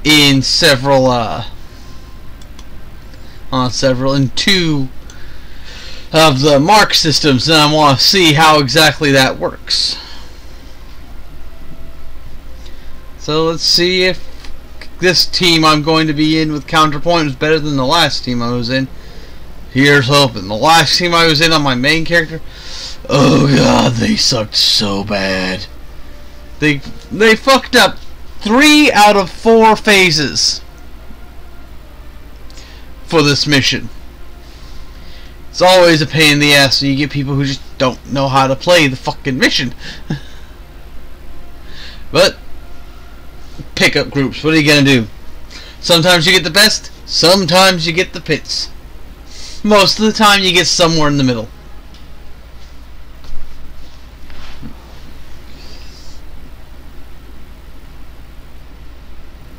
in in two of the mark systems, and I want to see how exactly that works. So let's see if this team I'm going to be in with counterpoint is better than the last team I was in. Here's hoping. The last team I was in on my main character, oh god, they sucked so bad. They fucked up 3 out of 4 phases for this mission. It's always a pain in the ass when you get people who just don't know how to play the fucking mission. But pickup groups, what are you gonna do? Sometimes you get the best, sometimes you get the pits. Most of the time you get somewhere in the middle.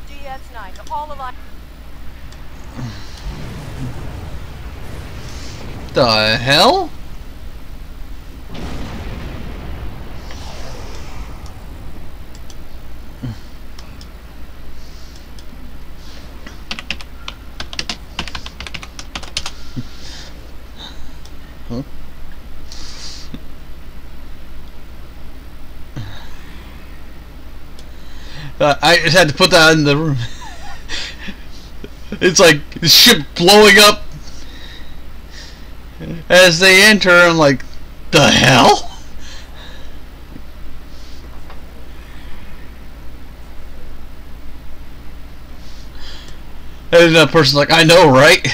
DS9 to all alive. The hell? Huh? I just had to put that in the room. It's like the ship blowing up as they enter. I'm like, the hell? And that person's like, I know, right?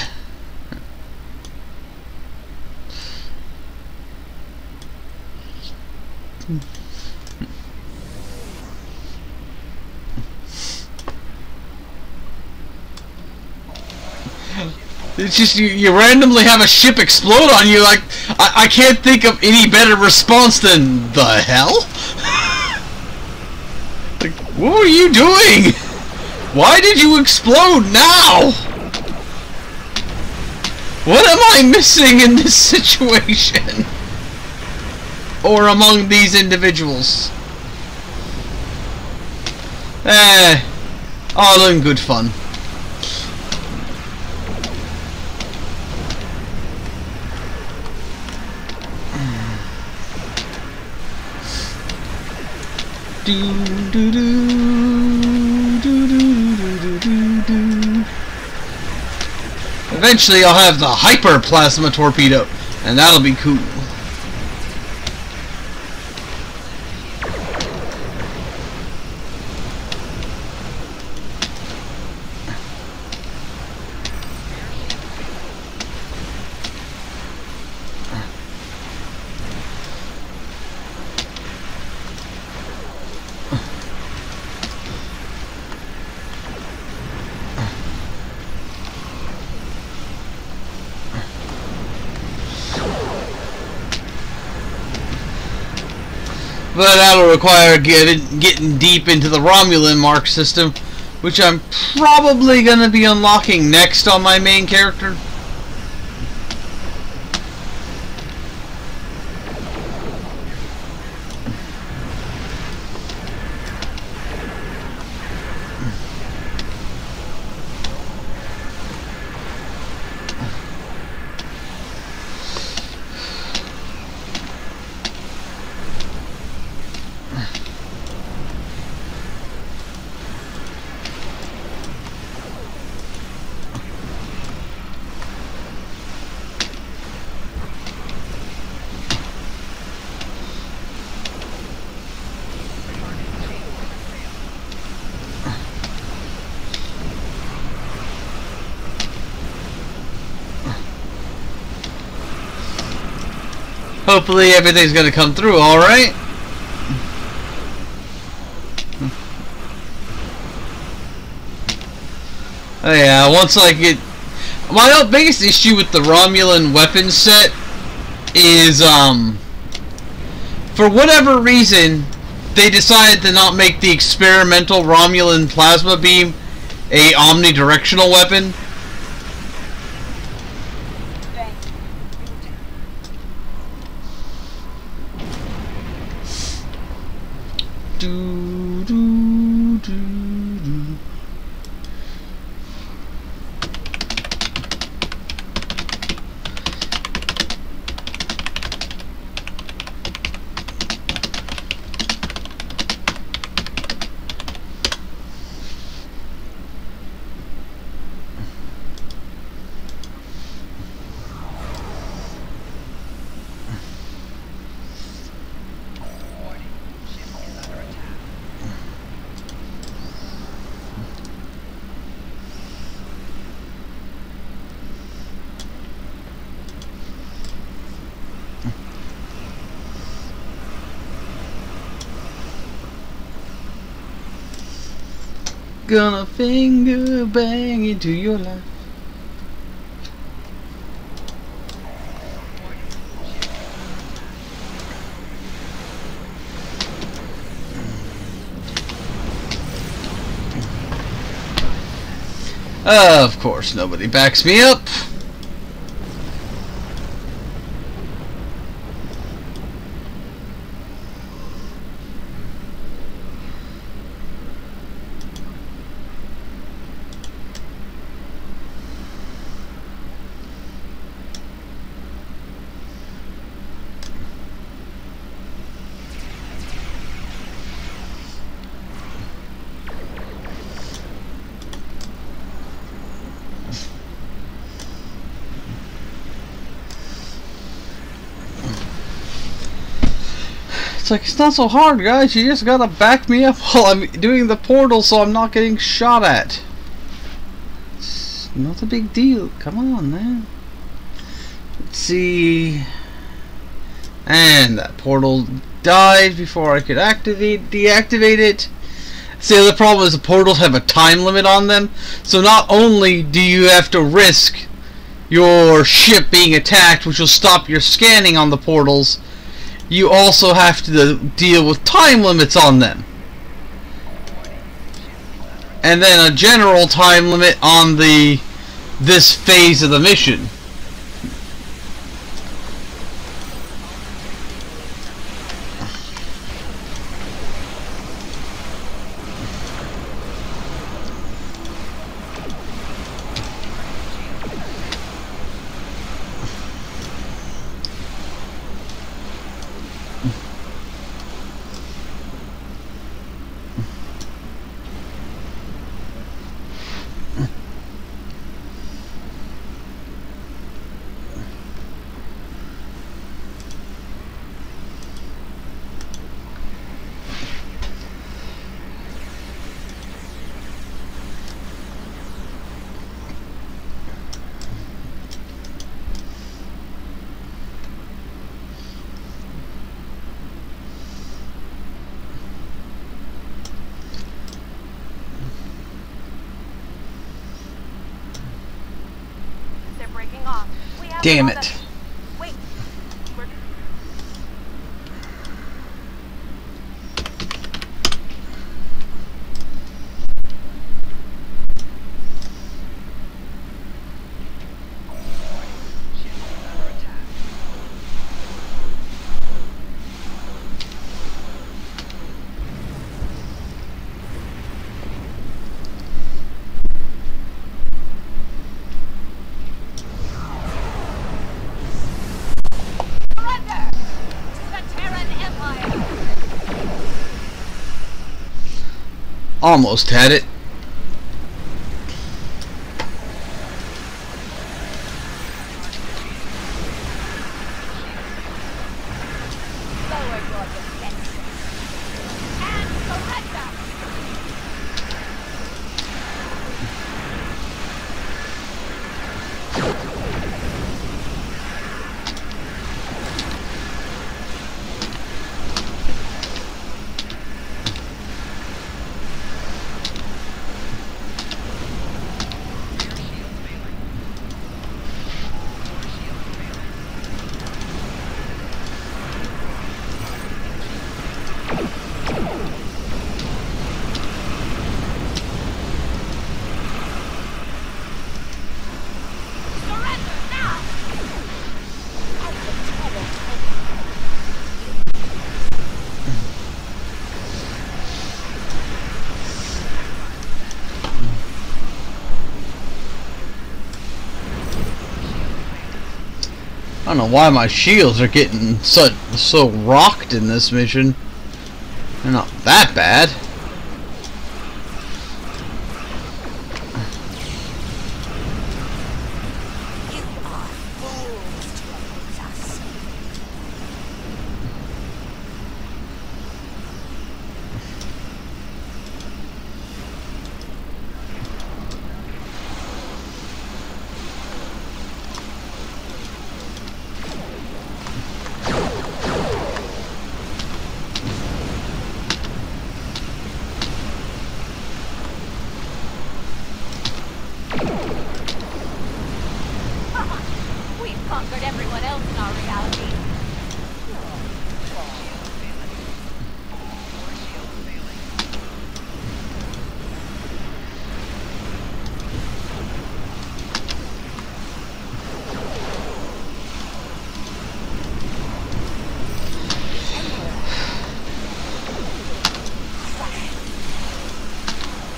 It's just you randomly have a ship explode on you. Like I can't think of any better response than the hell. Like, what were you doing? Why did you explode now? What am I missing in this situation? Or among these individuals? All in good fun. Eventually I'll have the hyper plasma torpedo, and that'll be cool. But that'll require getting deep into the Romulan mark system, which I'm probably going to be unlocking next on my main character. Hopefully everything's gonna come through alright. Oh yeah, once I get... My biggest issue with the Romulan weapon set is, for whatever reason, they decided to not make the experimental Romulan plasma beam a omnidirectional weapon. Gonna finger bang into your life. Of course, nobody backs me up. It's like, it's not so hard, guys. You just gotta back me up while I'm doing the portal so I'm not getting shot at. It's not a big deal. Come on, man. Let's see. And that portal died before I could deactivate it. See, the other problem is the portals have a time limit on them. So not only do you have to risk your ship being attacked, which will stop your scanning on the portals, you also have to deal with time limits on them. And then a general time limit on this phase of the mission. Damn it. Wait. Almost had it. I don't know why my shields are getting so rocked in this mission. They're not that bad. conquered everyone else in our reality.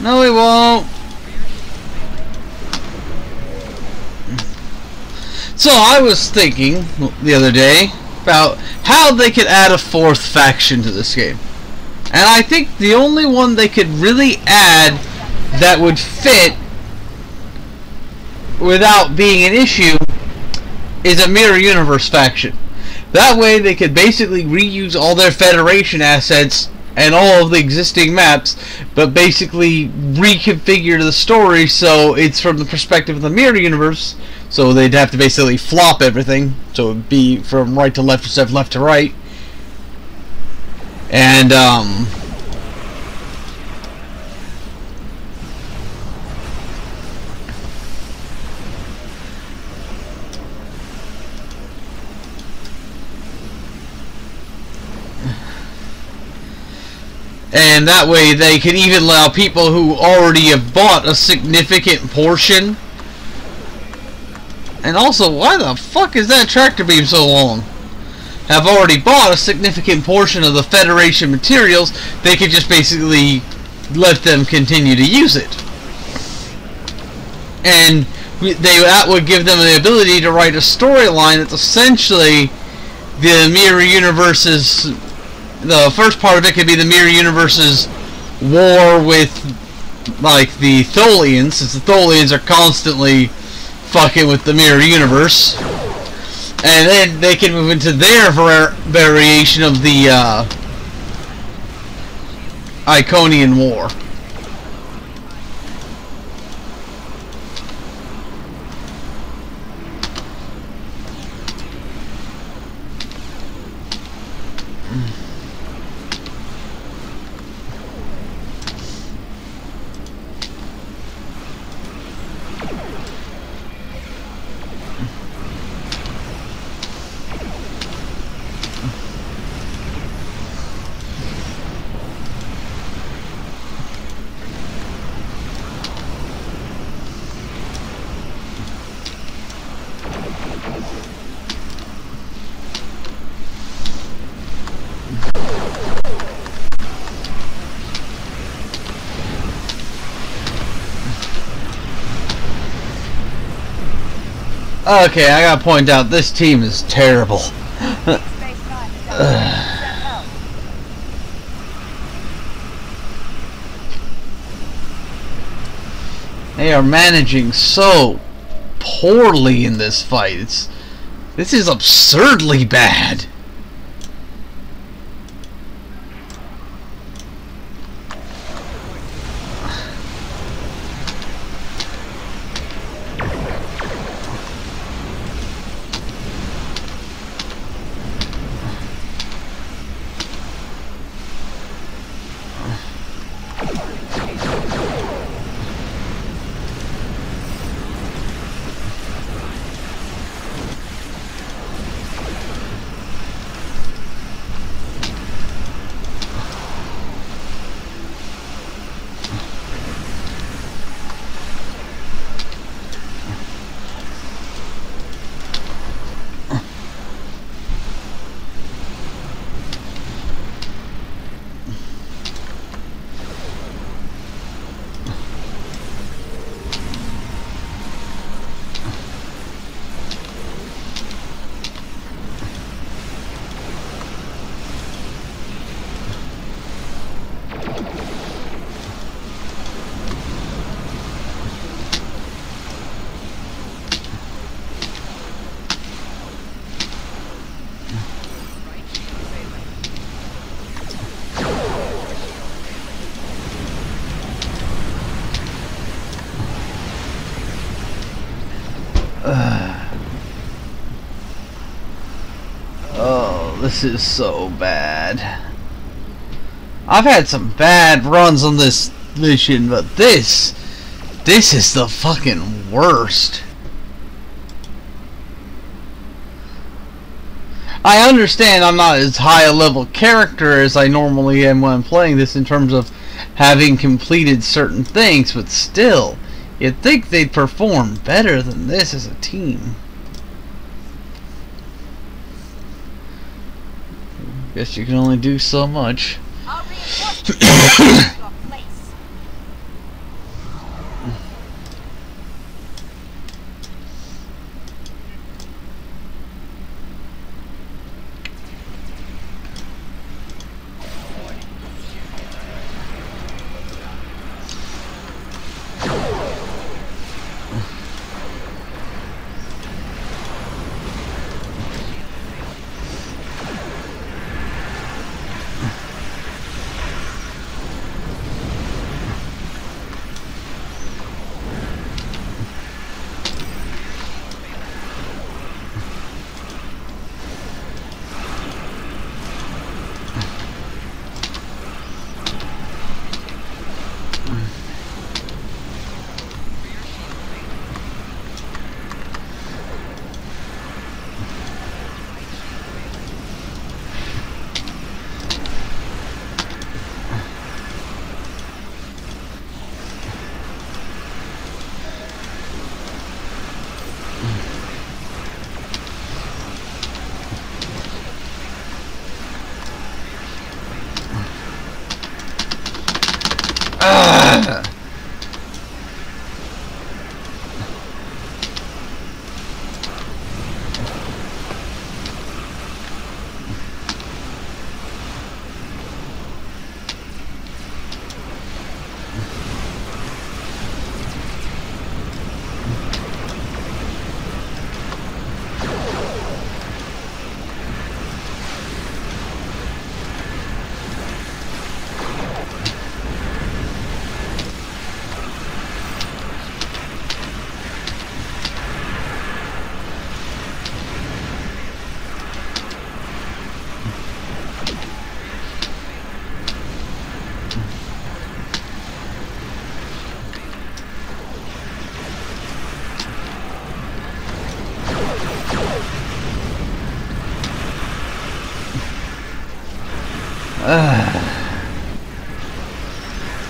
No, we won't. So I was thinking the other day about how they could add a fourth faction to this game. And I think the only one they could really add that would fit without being an issue is a Mirror Universe faction. That way they could basically reuse all their Federation assets and all of the existing maps, but basically reconfigure the story so it's from the perspective of the Mirror Universe. So they'd have to basically flop everything, so it'd be from right to left instead of left to right. And that way they could even allow people who already have bought a significant portion. And also, why the fuck is that tractor beam so long? Have already bought a significant portion of the Federation materials, they could just basically let them continue to use it. And that would give them the ability to write a storyline that's essentially the Mirror Universe's... The first part of it could be the Mirror Universe's war with, like, the Tholians, since the Tholians are constantly fucking with the Mirror Universe. And then they can move into their variation of the Iconian War. Okay, I gotta point out, this team is terrible. They are managing so poorly in this fight. This is absurdly bad. Oh, this is so bad. I've had some bad runs on this mission, but this is the fucking worst. I understand I'm not as high a level character as I normally am when I'm playing this in terms of having completed certain things, but still, you'd think they'd perform better than this as a team. Guess you can only do so much. I'll reinforce your place.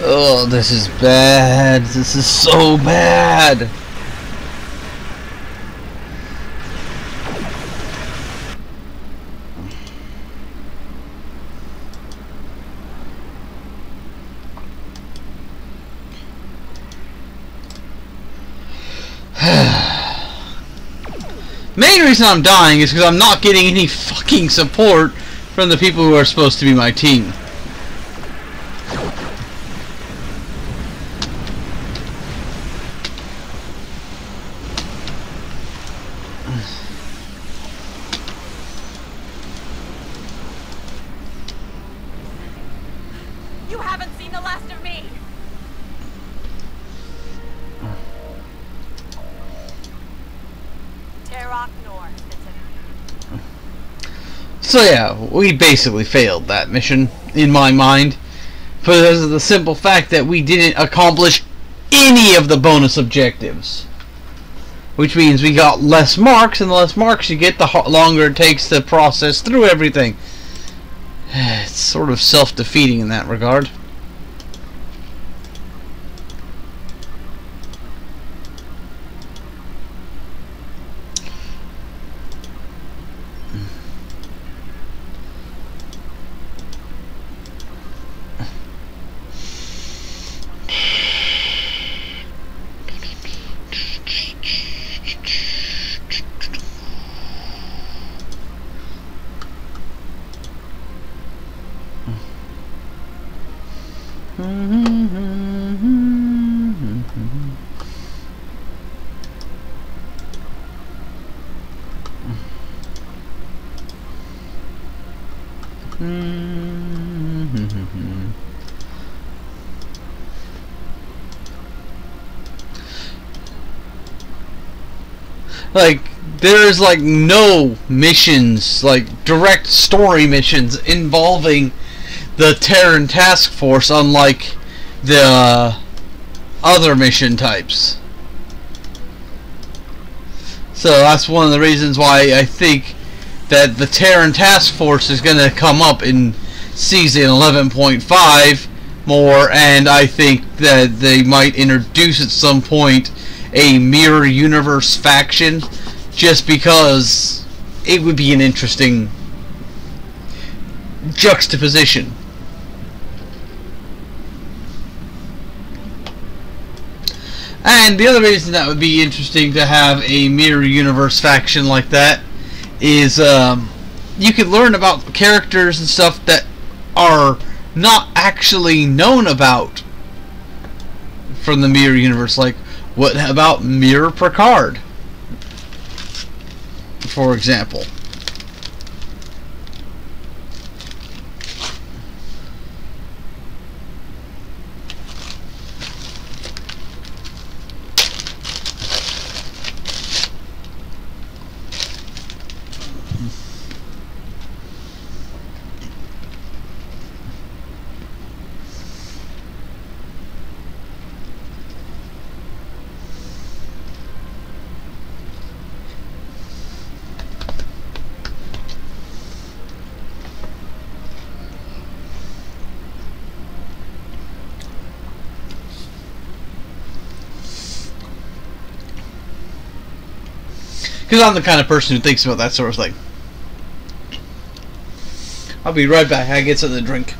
Oh, this is bad. This is so bad. Main reason I'm dying is because I'm not getting any fucking support from the people who are supposed to be my team. You haven't seen the last of me. So yeah, we basically failed that mission, in my mind, because of the simple fact that we didn't accomplish any of the bonus objectives. Which means we got less marks, and the less marks you get, the longer it takes to process through everything. It's sort of self-defeating in that regard. Like, there's like no missions, like direct story missions involving the Terran task force, unlike the other mission types. So that's one of the reasons why I think that the Terran Task Force is going to come up in Season 11.5 more, and I think that they might introduce at some point a Mirror Universe faction, just because it would be an interesting juxtaposition. And the other reason that would be interesting to have a Mirror Universe faction like that is you could learn about characters and stuff that are not actually known about from the Mirror Universe. Like, what about Mirror Picard, for example? Because I'm the kind of person who thinks about that sort of thing. I'll be right back. I get something to drink.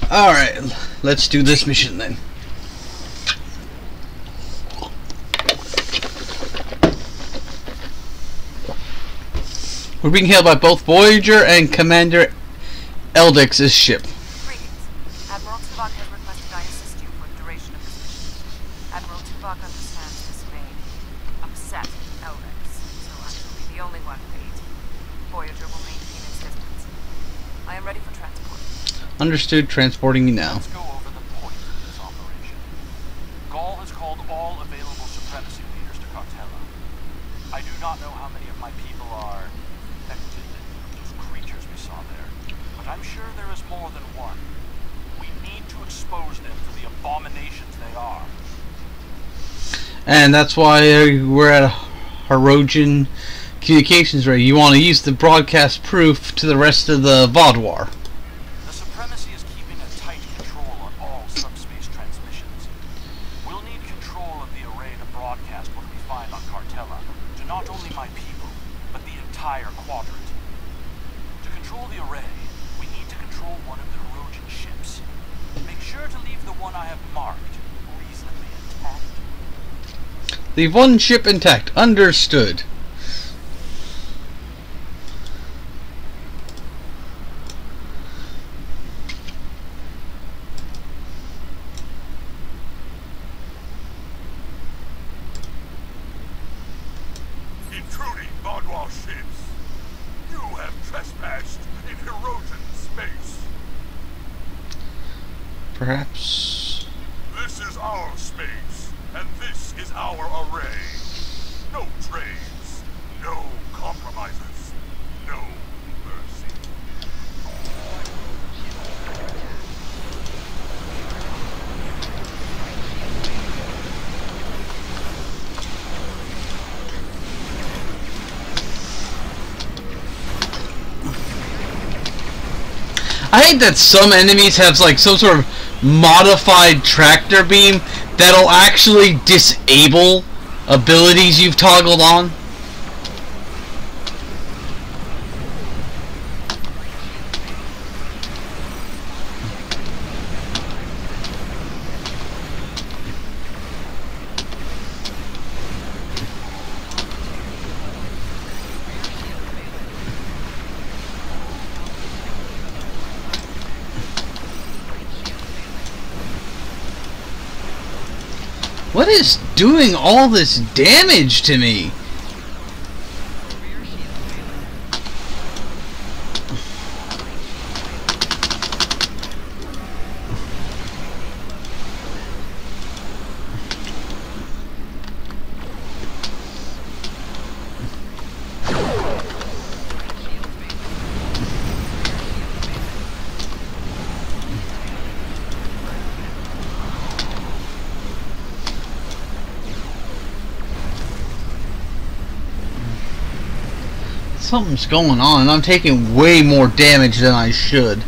Alright, let's do this mission then. We're being hailed by both Voyager and Commander Eldix's ship. Greetings. Admiral Tuvok has requested I assist you for the duration of this mission. Admiral Tuvok understands this may upset Eldix, so I shall be the only one paid. Voyager will maintain its distance. I am ready for transport. Understood. Transporting you now. Let's go over the point of this operation. Gaul has called all available supremacy leaders to Cartella. I do not know how many of my people are infected with those creatures we saw there, but I'm sure there is more than one. We need to expose them for the abominations they are. And that's why we're at a Harogen communications ray. You want to use the broadcast proof to the rest of the Vaudoir. Leave one ship intact. Understood. Intruding Vaudoir ships. You have trespassed in Harogen space. Perhaps. This is our space, and this is our array. No trades, no compromises, no mercy. I hate that some enemies have like some sort of modified tractor beam that'll actually disable abilities you've toggled on. What is doing all this damage to me? Something's going on. I'm taking way more damage than I should.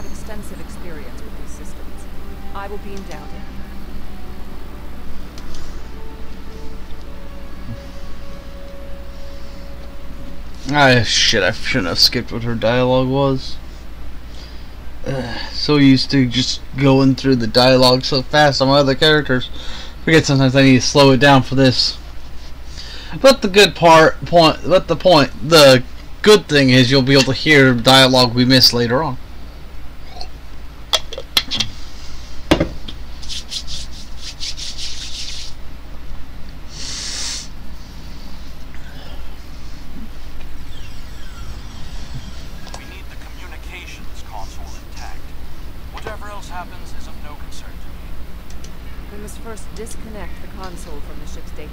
Extensive experience with these systems. I will beam down to him. Ah, shit, I shouldn't have skipped what her dialogue was. So used to just going through the dialogue so fast on my other characters. Forget sometimes I need to slow it down for this. But the good the good thing is you'll be able to hear dialogue we missed later on. Happens is of no concern to me. We must first disconnect the console from the ship's data.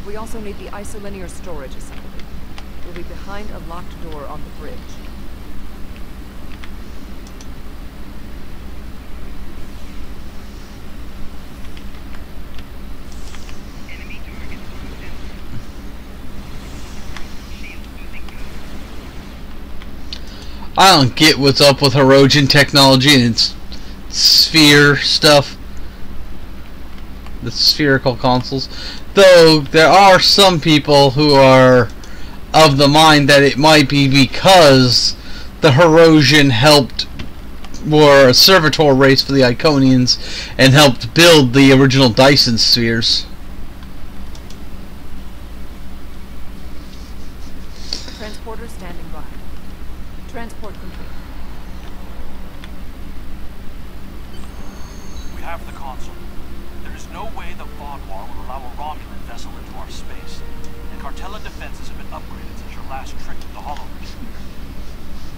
We also need the isolinear storage assembly. We'll be behind a locked door on the bridge. I don't get what's up with Hirogen technology and its sphere stuff. The spherical consoles. Though there are some people who are of the mind that it might be because the Hirogen were a servitor race for the Iconians and helped build the original Dyson spheres. Transporter standing by. Transport complete. We have the console. There is no way the Vaadwaur will allow a Romulan vessel into our space, and Cartella defenses have been upgraded since your last trip to the Hollow Ridge.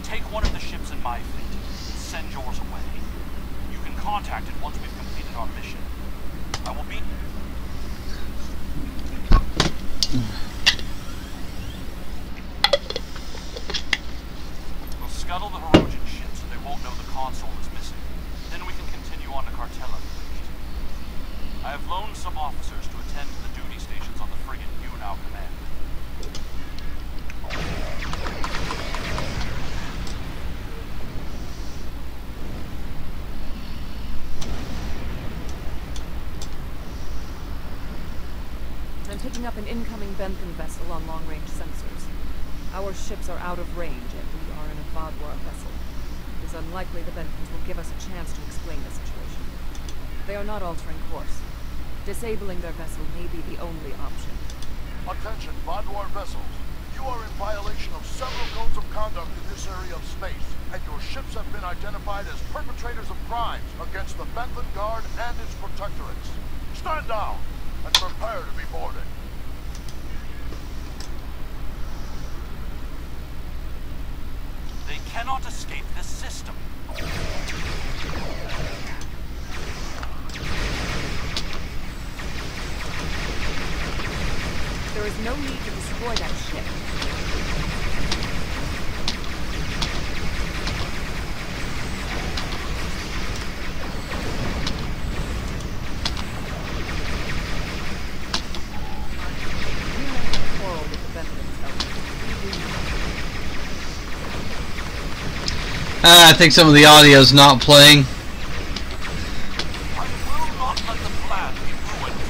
Take one of the ships in my fleet and send yours away. You can contact it once we've completed our mission. I will be... We'll scuttle the Hirogen ship so they won't know the console is missing. Then we can continue on to Cartella if we need. I have loaned some officers to attend to the duty stations on the frigate you now command. picking up an incoming Benthan vessel on long-range sensors. Our ships are out of range, and we are in a Vadwar vessel. It is unlikely the Benthans will give us a chance to explain the situation. They are not altering course. Disabling their vessel may be the only option. Attention, Vadwar vessels. You are in violation of several codes of conduct in this area of space, and your ships have been identified as perpetrators of crimes against the Benthan Guard and its protectorates. Stand down and prepare to be boarded. They cannot escape this system. There is no need to destroy that ship. We may have a quarrel with the Benthans, I think some of the audio's not playing. I will not let the plan be ruined.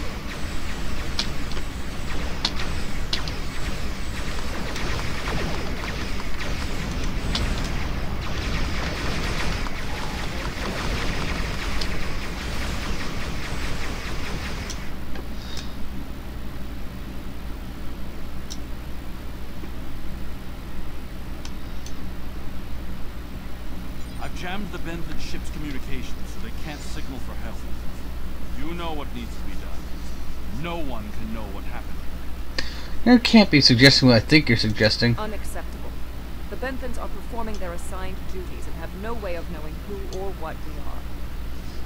I've jammed the Benthan ship's communications so they can't signal for help. You know what needs to be done. No one can know what happened. You can't be suggesting what I think you're suggesting. unacceptable. The Benthans are performing their assigned duties and have no way of knowing who or what we are.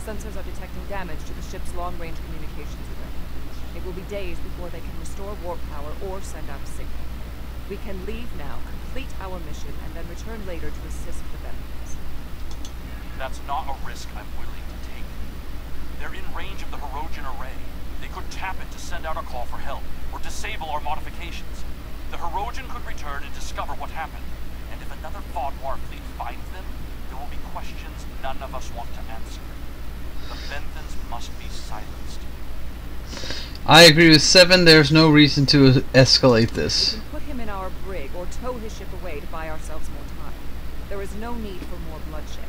Sensors are detecting damage to the ship's long-range communications array. It will be days before they can restore warp power or send out a signal. We can leave now, complete our mission, and then return later to assist the Benthans. That's not a risk I'm willing to take. They're in range of the Hirogen array. They could tap it to send out a call for help, or disable our modifications. The Hirogen could return and discover what happened. And if another Vadwar fleet finds them, there will be questions none of us want to answer. The Benthans must be silenced. I agree with 7. There's no reason to escalate this. We can put him in our brig or tow his ship away to buy ourselves more time. There is no need for more bloodshed.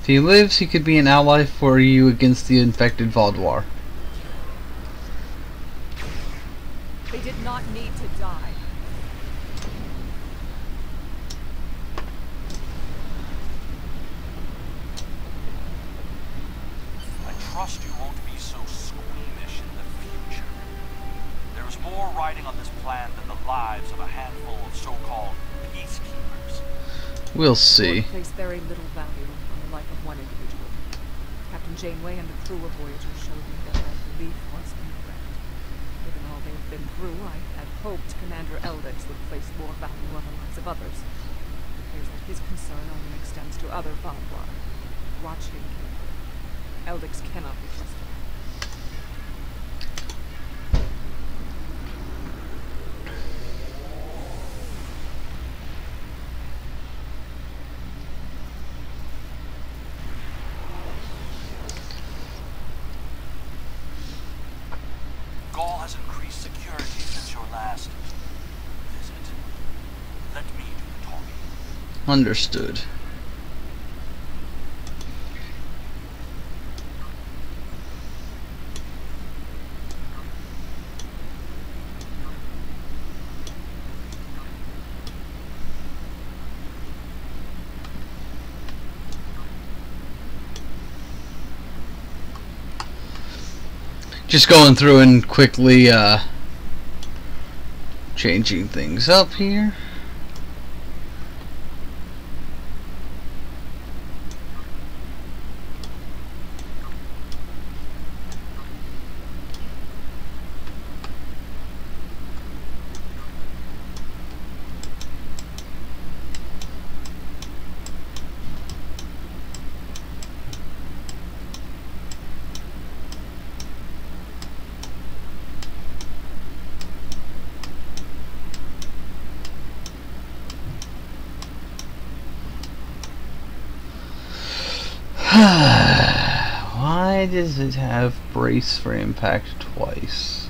If he lives, he could be an ally for you against the infected Vadwar. They did not need to die. I trust you won't be so squeamish in the future. There is more riding on this plan than the lives of a handful of so-called peacekeepers. We'll see. Ford placed very little value on the life of one individual. Captain Janeway and the crew of Voyager showed me that my belief was incorrect. Given all they've been through, I had hoped Commander Eldix would place more value on the lives of others. It appears that his concern only extends to other Vadwar. Watch him carefully. Eldix cannot be trusted. Gaul has increased security since your last visit. Let me do the talking. Understood. Just going through and quickly changing things up here. Why Why does it have brace for impact twice?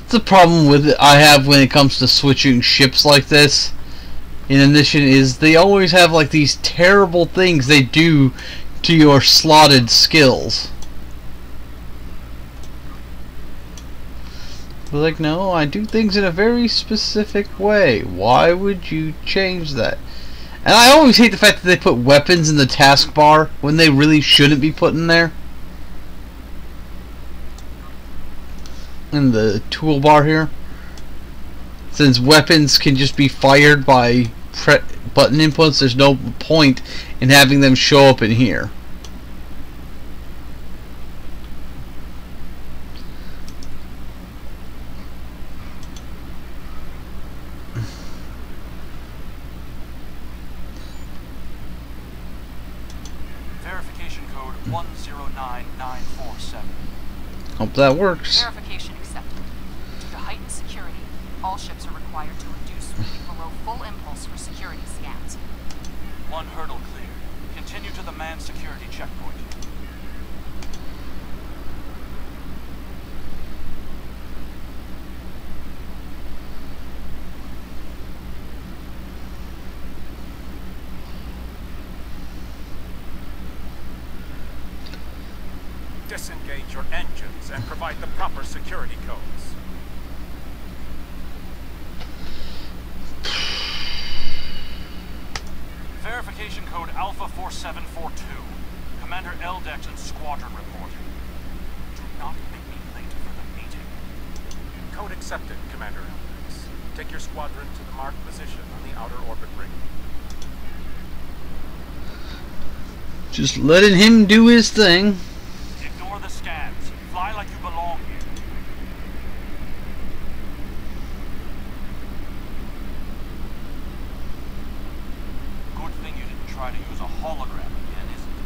The problem with it I have when it comes to switching ships like this in Ignition is they always have like these terrible things they do to your slotted skills. But like, no, I do things in a very specific way. Why would you change that? And I always hate the fact that they put weapons in the taskbar when they really shouldn't be put in there. In the toolbar here, since weapons can just be fired by button inputs, there's no point in having them show up in here. Verification code 109947. Hope that works. Verification accepted. Due to heightened security, all ships are required to reduce speed below full impulse for security scans. One hurdle cleared. Continue to the manned security checkpoint. Disengage your engines and provide the proper security codes. Verification code Alpha 4742. Commander Eldex and squadron reporting. Do not make me late for the meeting. Code accepted, Commander Eldex. Take your squadron to the marked position on the outer orbit ring. Just letting him do his thing. Ignore the scans. Fly like you belong here. Good thing you didn't try to use a hologram again, isn't it?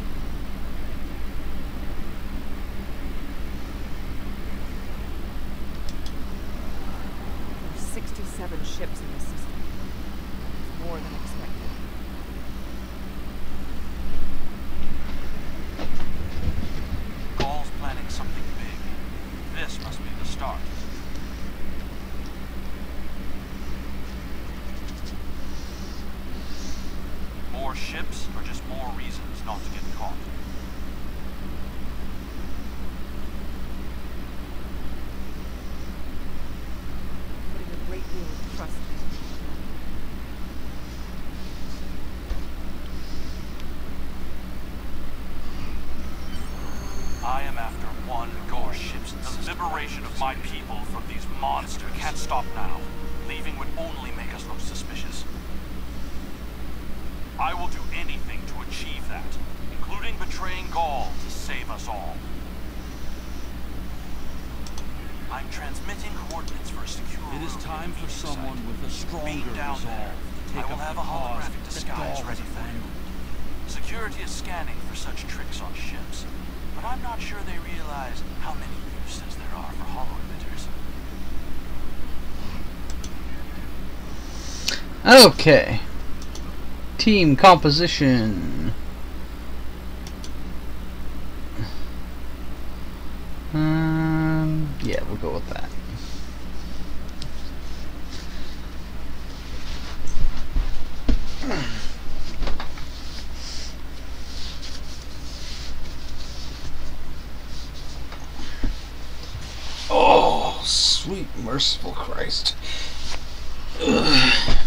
There's 67 ships in this system. It's more than expected. Gall's planning something big. This must be the start. More ships, or just more reasons not to get caught? Putting a great deal of trust in it. I am after one Gore ship's the liberation of my people from these monsters. We can't stop now. Leaving would only make us look suspicious. I will do anything to achieve that, including betraying Gaul to save us all. I'm transmitting coordinates for a secure It is route time in for the someone site. with a stronger Beam down there. resolve to take I will up have the a cause holographic that disguise Gaul ready has for you. abandoned. Security is scanning for such tricks on ships, but I'm not sure they realize how many uses there are for holo emitters. Okay. Team composition. Yeah, we'll go with that. Oh, sweet merciful Christ. Ugh.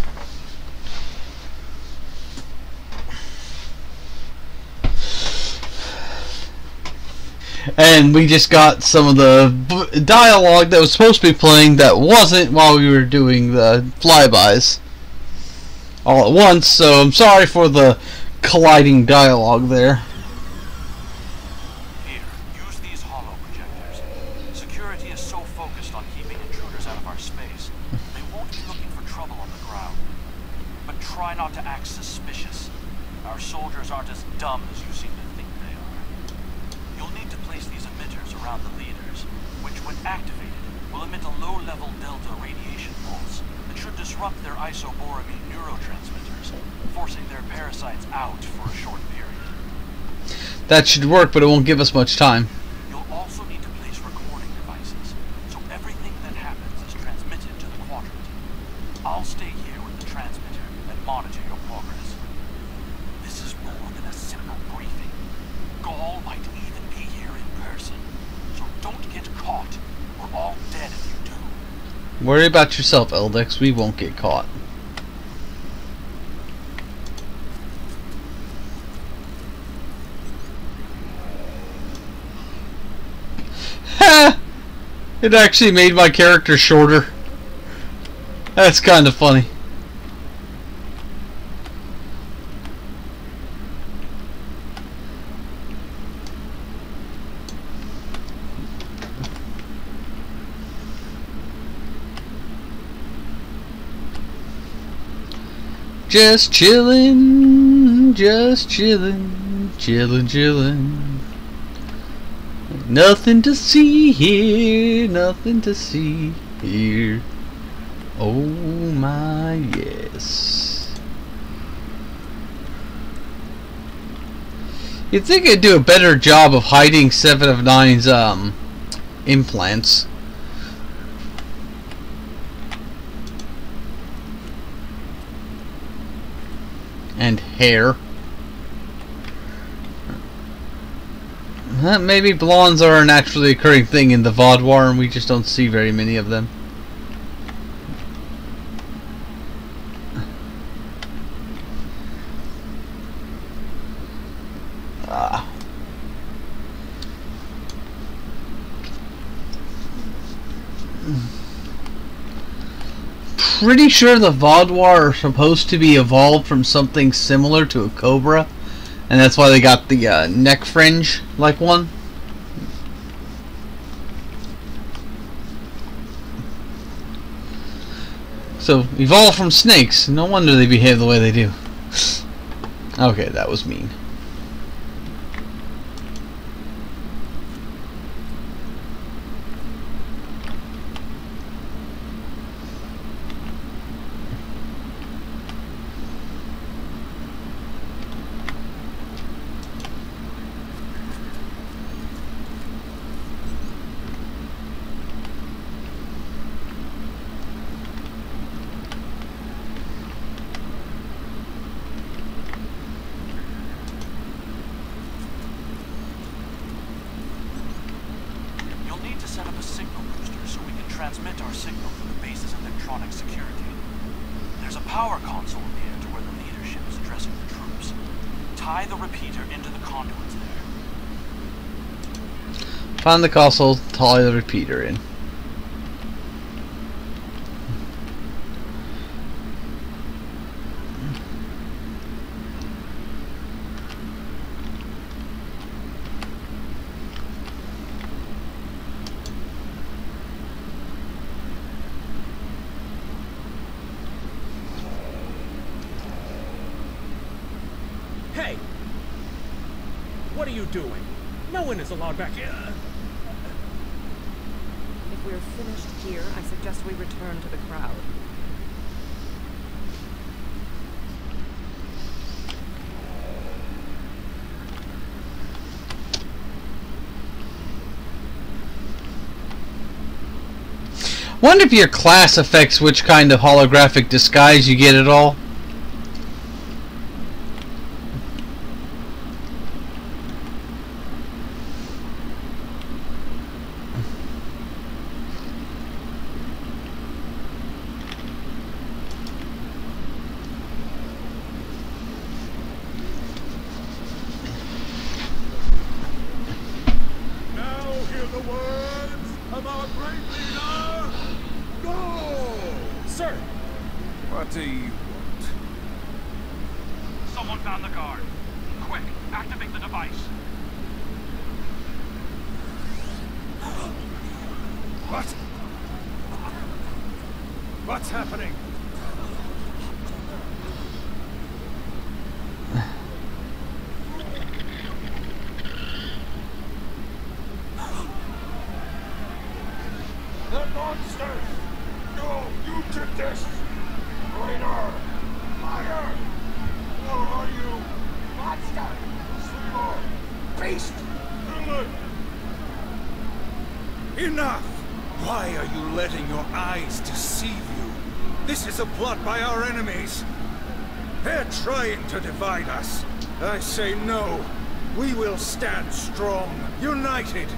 And we just got some of the dialogue that was supposed to be playing that wasn't while we were doing the flybys all at once, so I'm sorry for the colliding dialogue there. Here, use these holo projectors. Security is so focused on keeping intruders out of our space, they won't be looking for trouble on the ground. But try not to act suspicious. Our soldiers aren't as dumb as you seem to think they are. You'll need to place these emitters around the leaders, which when activated, will emit a low-level delta radiation pulse that should disrupt their isoboramine neurotransmitters, forcing their parasites out for a short period. That should work, but it won't give us much time. You'll also need to place recording devices, so everything that happens is transmitted to the quadrant. I'll stay here with the transmitter and monitor your progress. This is more than a simple briefing. Gaul might even be here in person, so don't get caught. We're all dead if you do. Worry about yourself, Eldex. We won't get caught. Ha! It actually made my character shorter. That's kind of funny. Just chillin', chillin'. Nothing to see here, nothing to see here. Oh my, yes. You'd think it'd do a better job of hiding 7 of 9's implants. And hair. Maybe blondes are a naturally occurring thing in the Vaudoir and we just don't see very many of them. Pretty sure the Vaudoir are supposed to be evolved from something similar to a cobra, and that's why they got the neck fringe like one. So, evolved from snakes. No wonder they behave the way they do. Okay, that was mean. Transmit our signal to the base's electronic security. There's a power console near to where the leadership is addressing the troops. Tie the repeater into the conduits there. Find the console, tie the repeater in. Hey! What are you doing? No one is allowed back here. If we're finished here, I suggest we return to the crowd. Wonder if your class affects which kind of holographic disguise you get at all. Sir! What do you want? Someone found the guard. Quick, activate the device. What? What's happening? They're going Enough! Why are you letting your eyes deceive you? This is a plot by our enemies. They're trying to divide us. I say no. We will stand strong, united.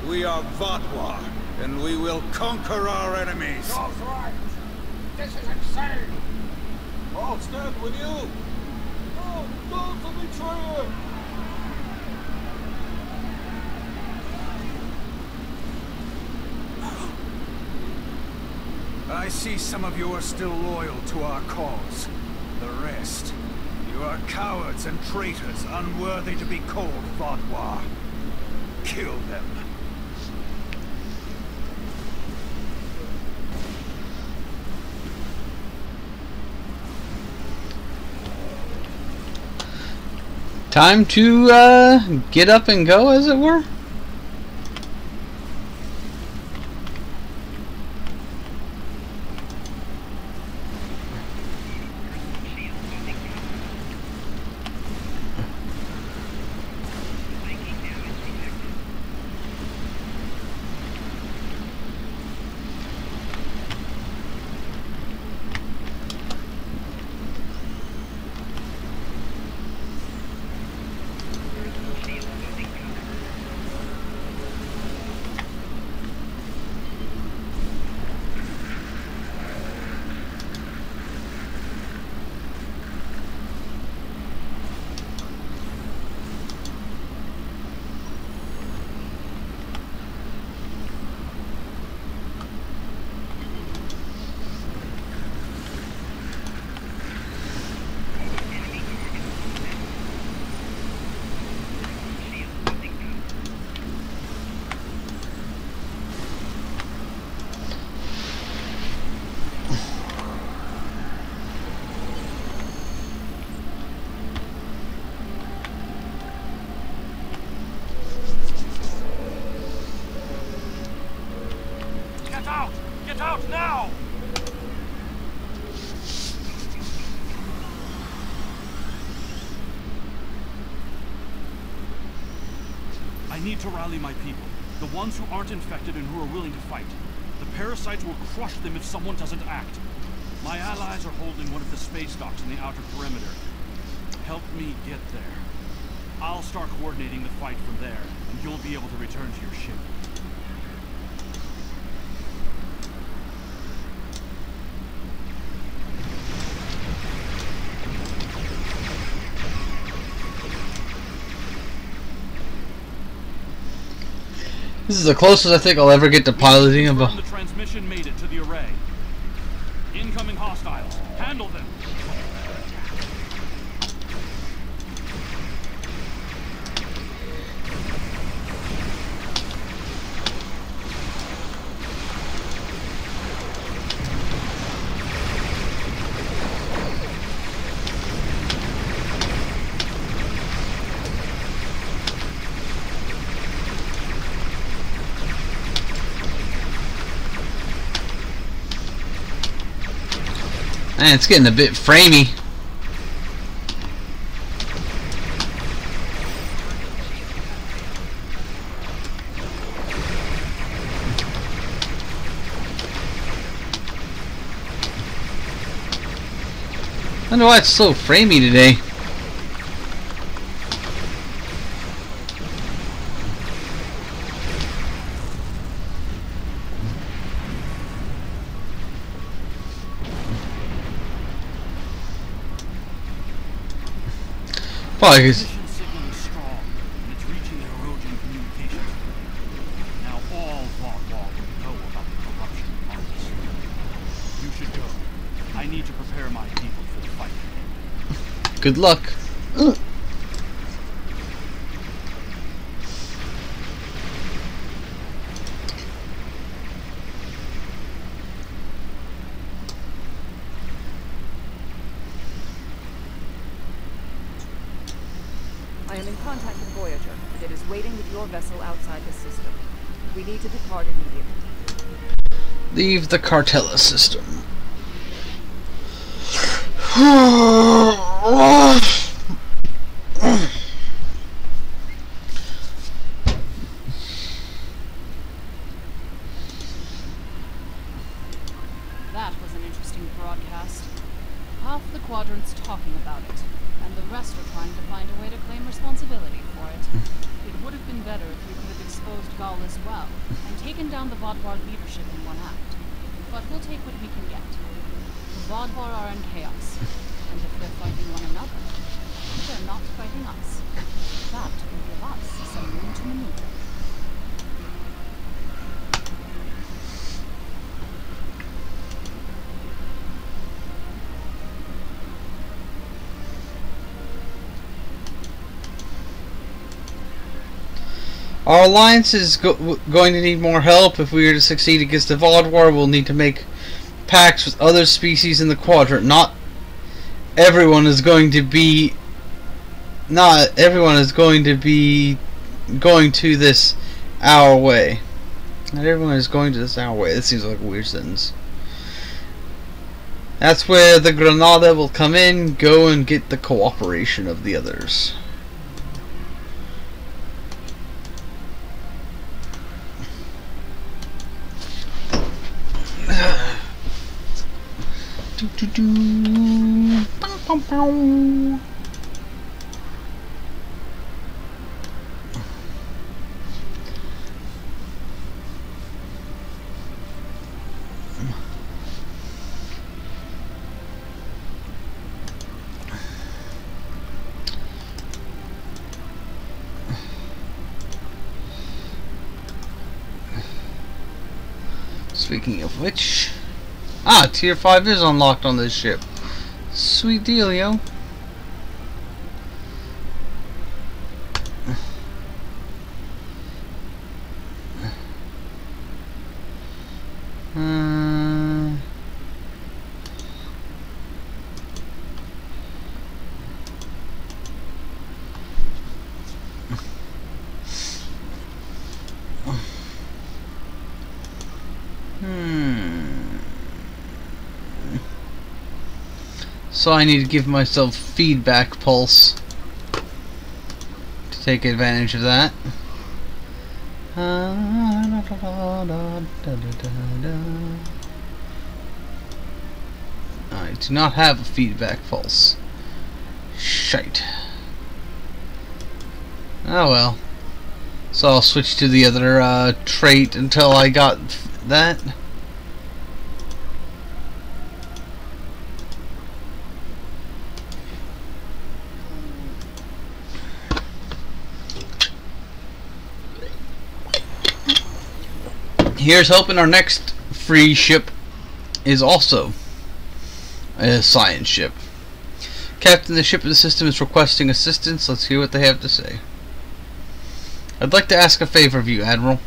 We are Vatwa, and we will conquer our enemies. That's right. This is insane. I'll stand with you. No, don't betray it. I see some of you are still loyal to our cause. The rest, you are cowards and traitors unworthy to be called Vatwa. Kill them. Time to get up and go, as it were. Get out now! I need to rally my people. The ones who aren't infected and who are willing to fight. The parasites will crush them if someone doesn't act. My allies are holding one of the space docks in the outer perimeter. Help me get there. I'll start coordinating the fight from there, and you'll be able to return to your ship. This is the closest I think I'll ever get to piloting a boat. The transmission made it to the array. Incoming hostiles. Handle them. Man, it's getting a bit framey. I wonder why it's so framey today. Probably 'cause Transmission signal is strong, and it's reaching the erosion communications. Now all Vatwa will know about the corruption on this. You should go. I need to prepare my people for the fight. good luck. I am in contact with Voyager, and it is waiting with your vessel outside the system. We need to depart immediately. Leave the Cartella system. trying to find a way to claim responsibility for it. It would have been better if we could have exposed Gaul as well, and taken down the Vodvar leadership in one act. But we'll take what we can get. The Vodvar are in chaos, and if they're fighting one another, they're not fighting us. That will give us some room to maneuver. Our alliance is going to need more help. If we are to succeed against the Vodvar, we'll need to make pacts with other species in the quadrant. Not everyone is going to be going to this our way. Not everyone is going to this our way. This seems like a weird sentence. That's where the Granada will come in. Go and get the cooperation of the others. Speaking of which, Tier 5 is unlocked on this ship. Sweet dealio. So I need to give myself feedback pulse to take advantage of that. I do not have a feedback pulse. Shite. Oh well. So I'll switch to the other trait until I got that. Here's hoping our next free ship is also a science ship. Captain, the ship of the system is requesting assistance. Let's hear what they have to say. I'd like to ask a favor of you, Admiral.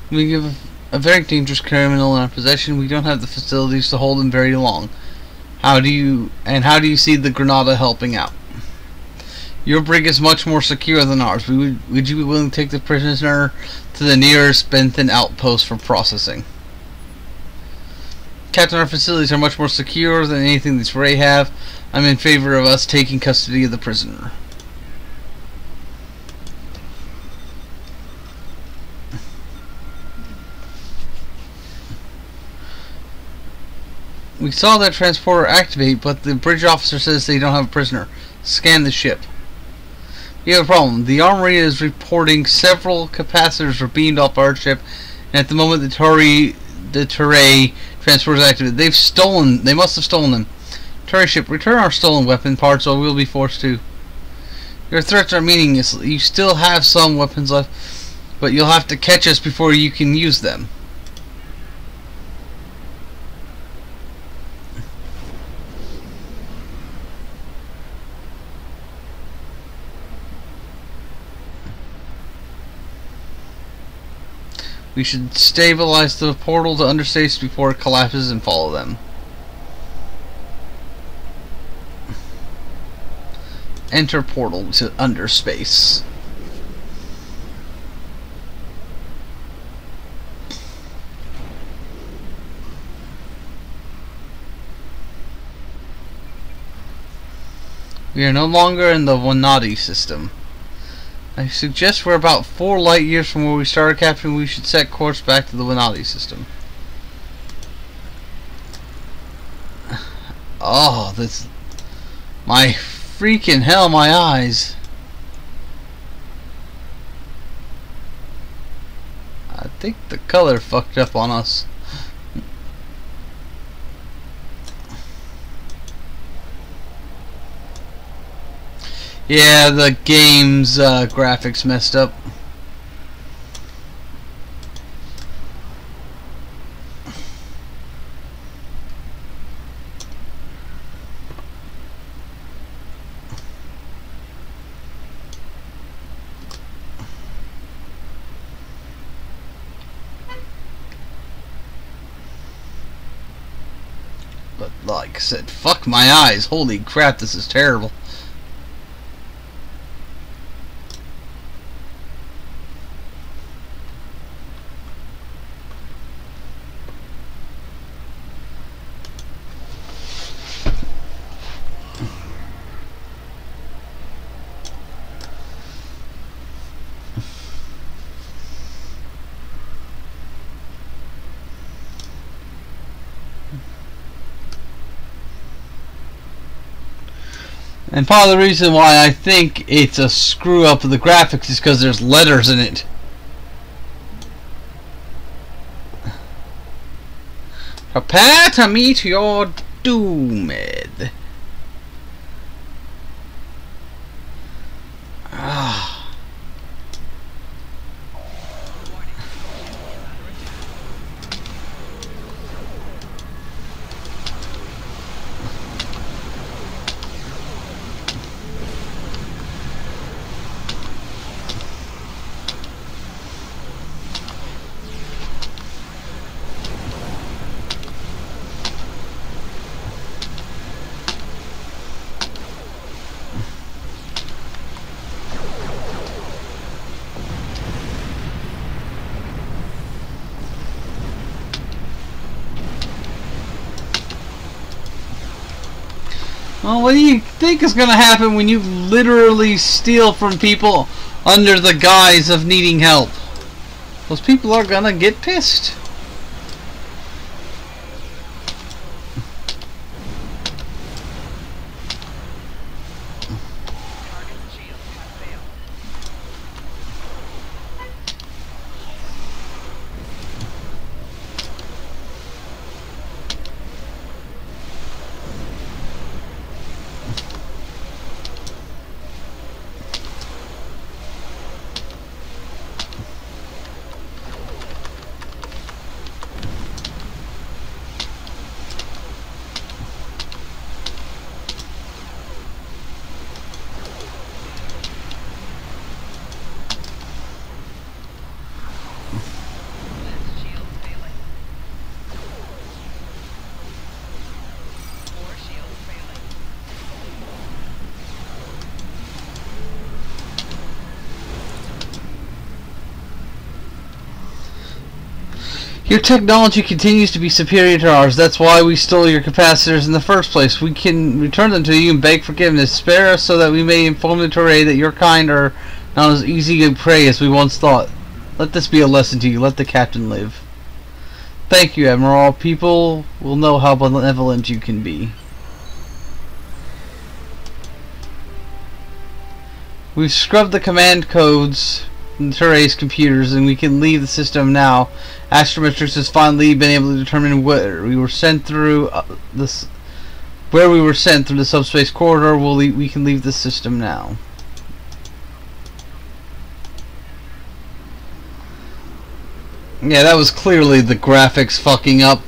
We have a very dangerous criminal in our possession. We don't have the facilities to hold him very long. How do you see the Granada helping out? Your brig is much more secure than ours. Would you be willing to take the prisoner to the nearest Benthan outpost for processing? Captain, our facilities are much more secure than anything these Ray have. I'm in favor of us taking custody of the prisoner. We saw that transporter activate, but the bridge officer says they don't have a prisoner. Scan the ship. We have a problem. The armory is reporting several capacitors were beamed off our ship, and at the moment the Turay transporter is activated. They must have stolen them. Turay ship, return our stolen weapon parts or we'll be forced to. Your threats are meaningless. You still have some weapons left, but you'll have to catch us before you can use them. We should stabilize the portal to underspace before it collapses and follow them. Enter portal to underspace. We are no longer in the Wanadi system. I suggest we're about 4 light years from where we started, Captain. We should set course back to the Wanadi system. Oh, this... My Freaking hell, my eyes. I think the color fucked up on us. Yeah, the game's graphics messed up. But like I said, fuck my eyes. Holy crap, this is terrible. And part of the reason why I think it's a screw up of the graphics is because there's letters in it. Prepare to meet your doomed. Well, what do you think is going to happen when you literally steal from people under the guise of needing help? Those people are going to get pissed. Your technology continues to be superior to ours. That's why we stole your capacitors in the first place. We can return them to you and beg forgiveness. Spare us so that we may inform the Toray that your kind are not as easy to prey as we once thought. Let this be a lesson to you. Let the captain live. Thank you, Admiral. People will know how benevolent you can be. We've scrubbed the command codes from the Toray's computers, and we can leave the system now. Astrometrics has finally been able to determine where we were sent through the subspace corridor. We can leave the system now. Yeah, that was clearly the graphics fucking up.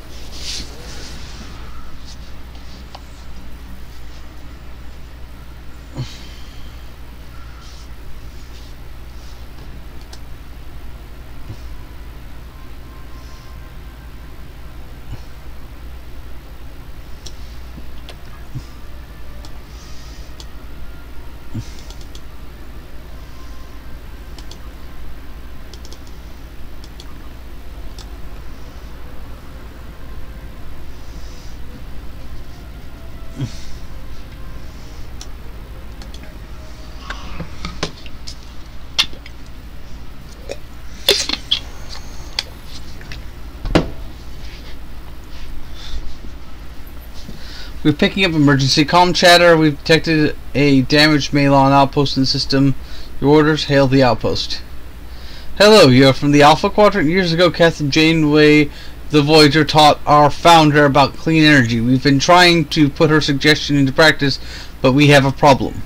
We're picking up emergency comm chatter. We've detected a damaged Malon outpost in the system. Your orders, hail the outpost. Hello, you're from the Alpha Quadrant. Years ago, Captain Janeway the Voyager taught our founder about clean energy. We've been trying to put her suggestion into practice, but we have a problem.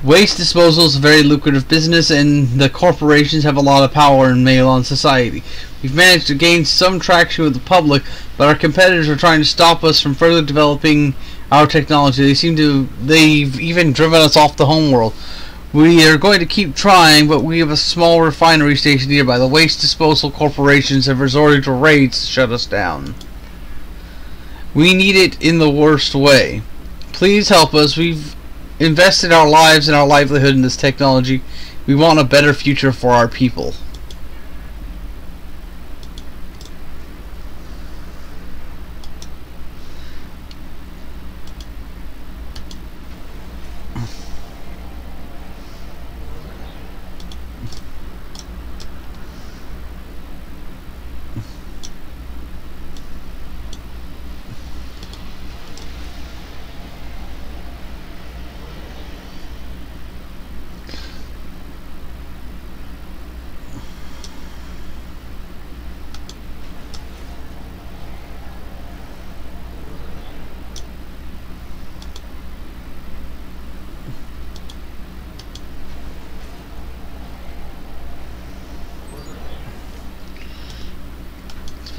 Waste disposal is a very lucrative business, and the corporations have a lot of power in Malon society. We've managed to gain some traction with the public, but our competitors are trying to stop us from further developing our technology. They've even driven us off the homeworld. We are going to keep trying, but we have a small refinery station nearby. The waste disposal corporations have resorted to raids to shut us down. We need it in the worst way. Please help us. We've invested our lives and our livelihood in this technology. We want a better future for our people.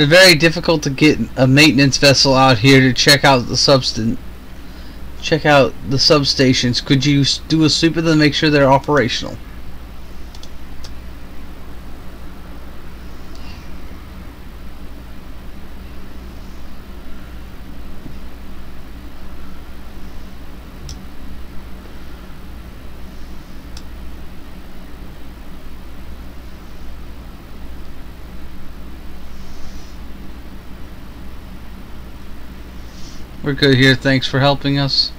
It's very difficult to get a maintenance vessel out here to check out the substations. Could you do a sweep of them and make sure they're operational? We're good here, thanks for helping us.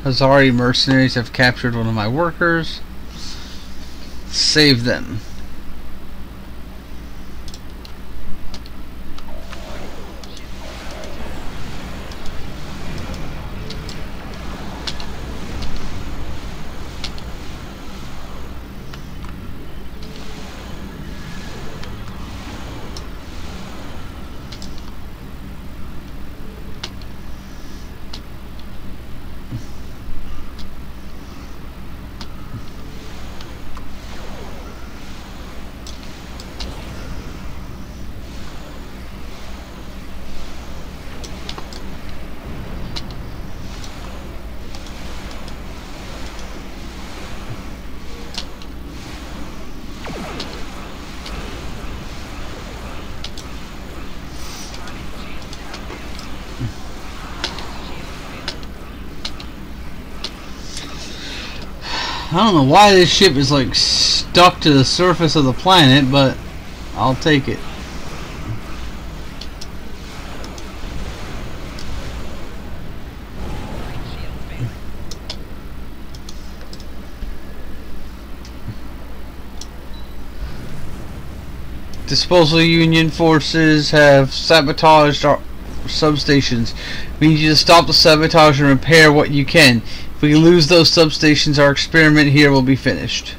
Azari mercenaries have captured one of my workers. Save them. I don't know why this ship is like stuck to the surface of the planet, but I'll take it. Disposal Union forces have sabotaged our substations. We need you to stop the sabotage and repair what you can. If we lose those substations, our experiment here will be finished.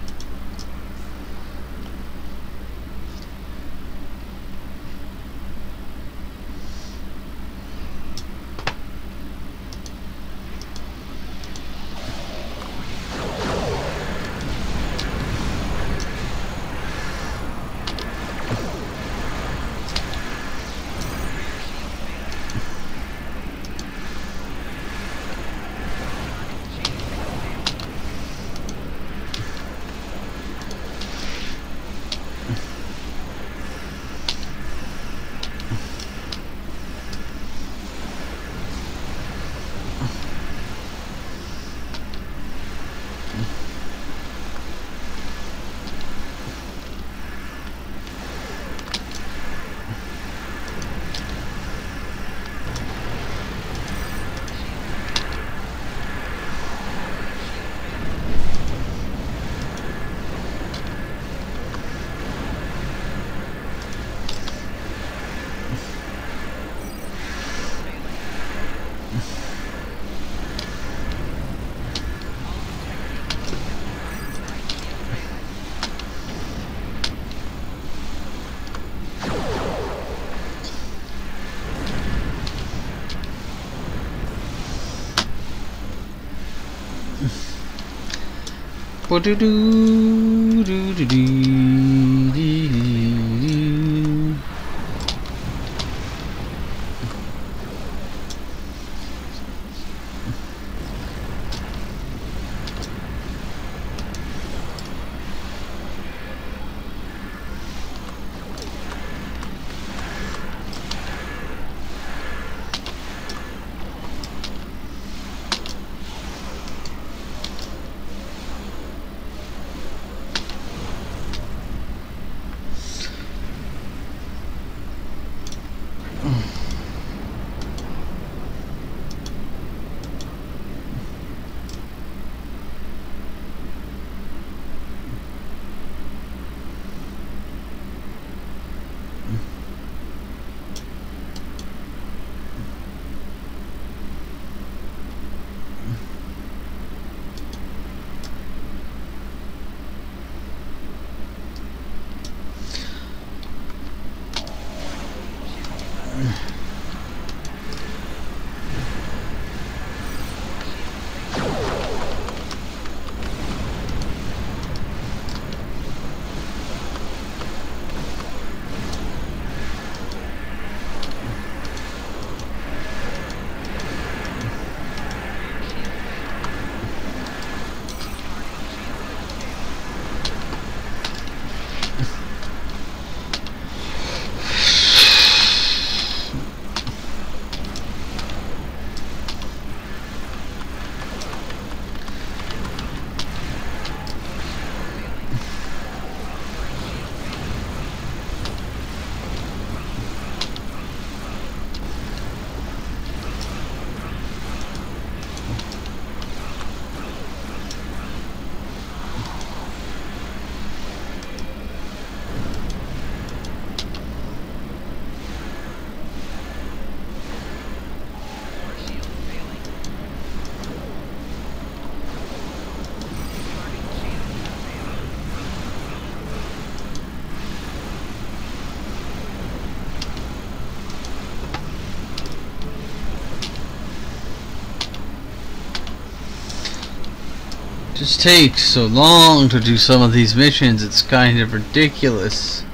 Just takes so long to do some of these missions, it's kind of ridiculous.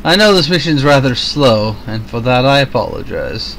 I know this mission's rather slow, and for that I apologize.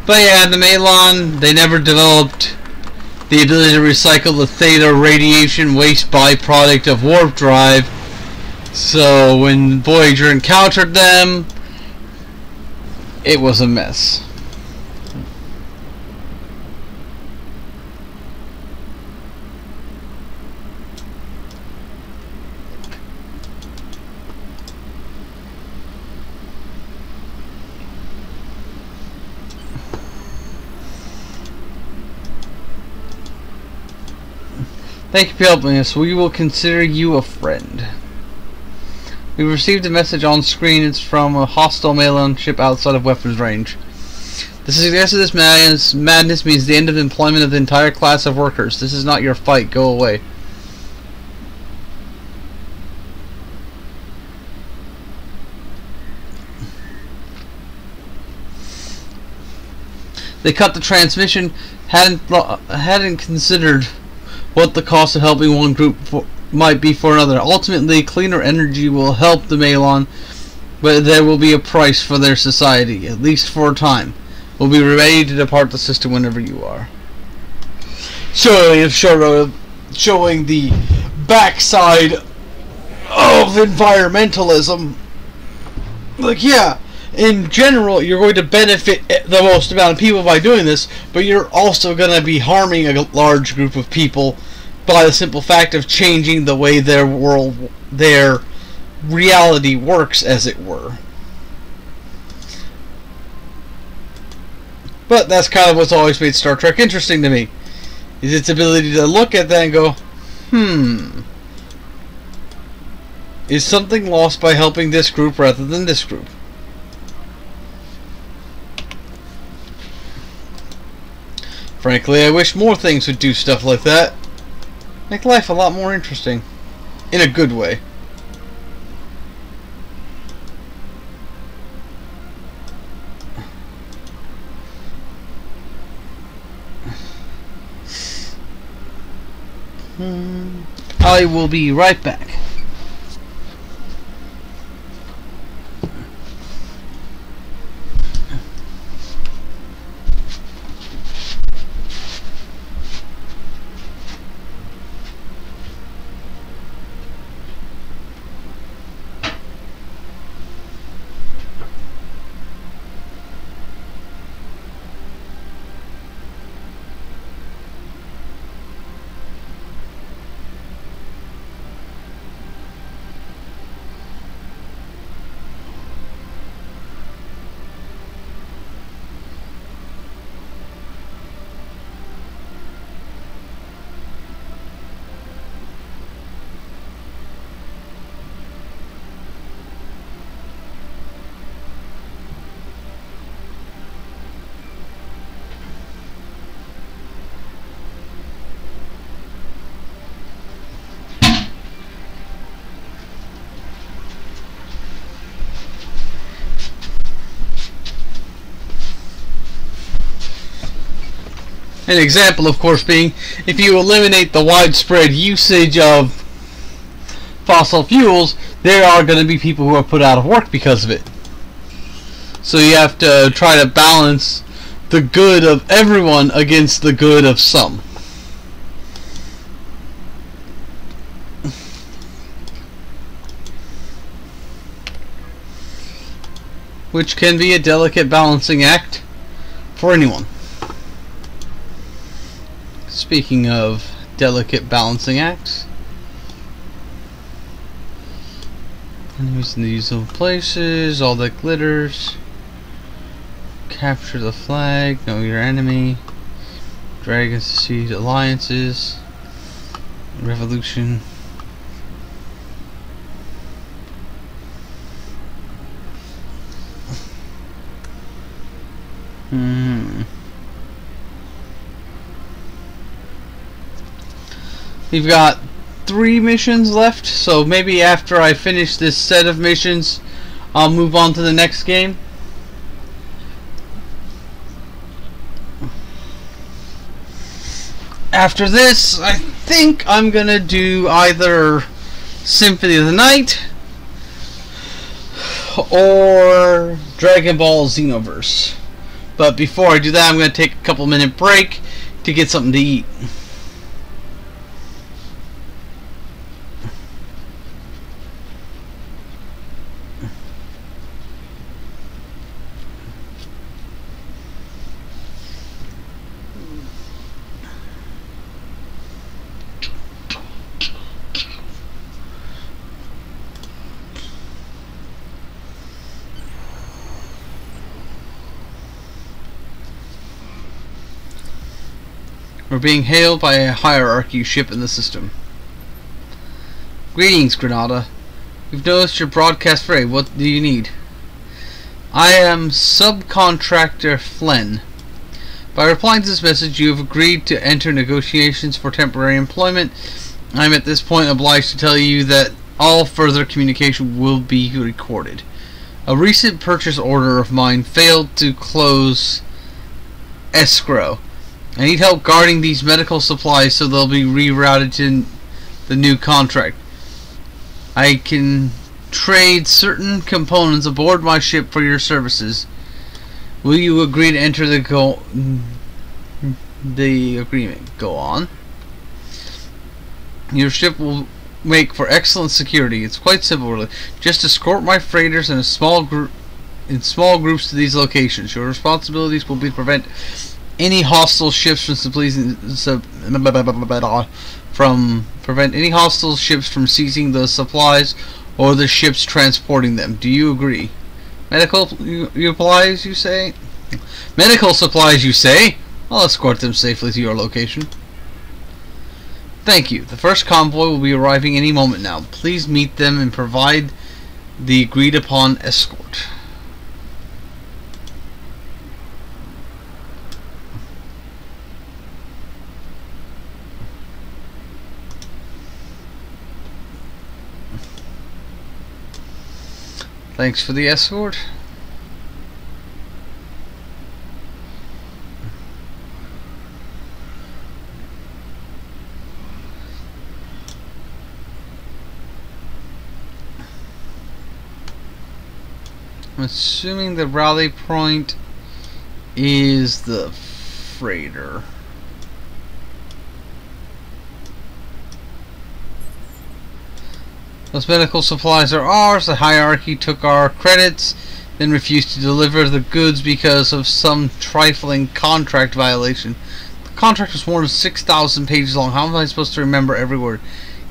But yeah, the Malon, they never developed the ability to recycle the theta radiation waste byproduct of warp drive. So when Voyager encountered them, it was a mess. Thank you for helping us. We will consider you a friend. We received a message on screen. It's from a hostile Malon ship outside of weapons range. The success of this madness means the end of employment of the entire class of workers. This is not your fight. Go away. They cut the transmission. Hadn't considered what the cost of helping one group might be for another. Ultimately, cleaner energy will help the Malon, but there will be a price for their society, at least for a time. We'll be ready to depart the system whenever you are. Showing the backside of environmentalism. Like, yeah, in general, you're going to benefit the most amount of people by doing this, but you're also going to be harming a large group of people by the simple fact of changing the way their reality works, as it were. But that's kind of what's always made Star Trek interesting to me, is its ability to look at that and go, is something lost by helping this group rather than this group? Frankly, I wish more things would do stuff like that. Make life a lot more interesting. In a good way. I will be right back. An example, of course, being if you eliminate the widespread usage of fossil fuels, there are going to be people who are put out of work because of it. So you have to try to balance the good of everyone against the good of some. Which can be a delicate balancing act for anyone. Speaking of delicate balancing acts, enemies in the usual places, all that glitters, capture the flag, know your enemy, dragons to see alliances, revolution. We've got 3 missions left, so maybe after I finish this set of missions, I'll move on to the next game. After this, I think I'm gonna do either Symphony of the Night or Dragon Ball Xenoverse. But before I do that, I'm going to take a couple minute break to get something to eat. We're being hailed by a hierarchy ship in the system. Greetings, Granada. We've noticed your broadcast fray. What do you need? I am subcontractor Flynn. By replying to this message, you have agreed to enter negotiations for temporary employment. I'm at this point obliged to tell you that all further communication will be recorded. A recent purchase order of mine failed to close escrow. I need help guarding these medical supplies so they'll be rerouted to the new contract. I can trade certain components aboard my ship for your services. Will you agree to enter the agreement? Go on. Your ship will make for excellent security. It's quite simple, really. Just escort my freighters in small groups to these locations. Your responsibilities will be to prevent any hostile ships from seizing the supplies or the ships transporting them. Do you agree? Medical supplies, you say? Medical supplies, you say? I'll escort them safely to your location. Thank you. The first convoy will be arriving any moment now. Please meet them and provide the agreed upon escort. Thanks for the escort. I'm assuming the rally point is the freighter. Those medical supplies are ours. The hierarchy took our credits, then refused to deliver the goods because of some trifling contract violation. The contract was more than 6,000 pages long. How am I supposed to remember every word?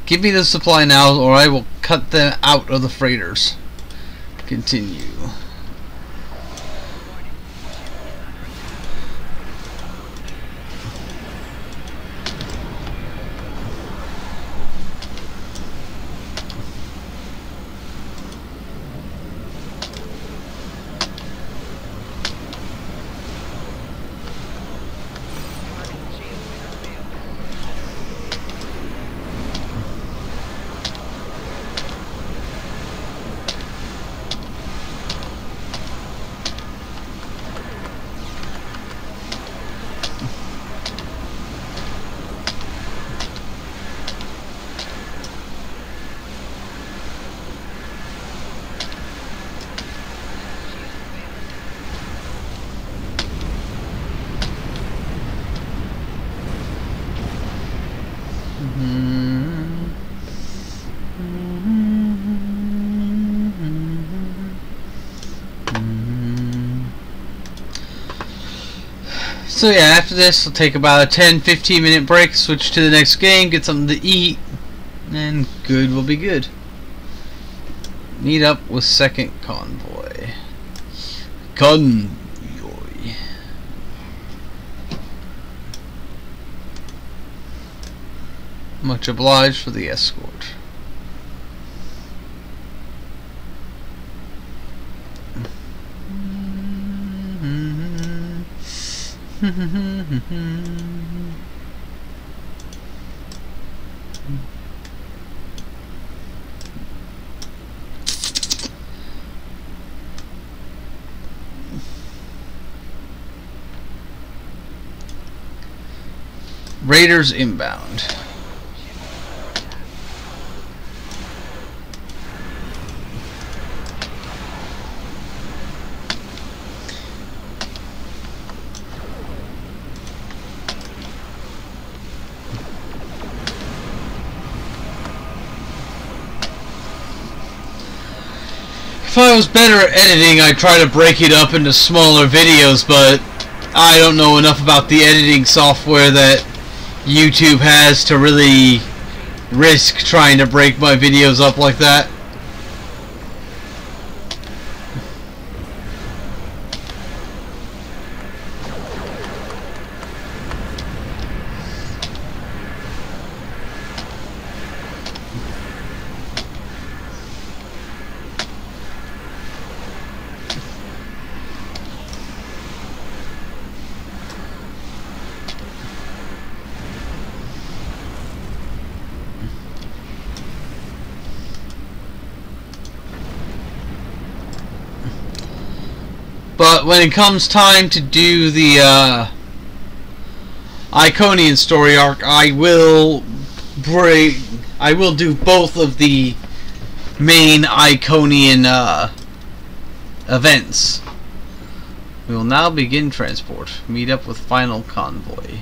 Give me the supply now, or I will cut them out of the freighters. Continue. So yeah, after this, we'll take about a 10-15 minute break, switch to the next game, get something to eat, and good will be good. Meet up with second convoy. Convoy. Much obliged for the escort. Raiders inbound. If I was better at editing, I'd try to break it up into smaller videos, but I don't know enough about the editing software that YouTube has to really risk trying to break my videos up like that. But when it comes time to do the Iconian story arc, I will do both of the main Iconian events. We will now begin transport. Meet up with final convoy.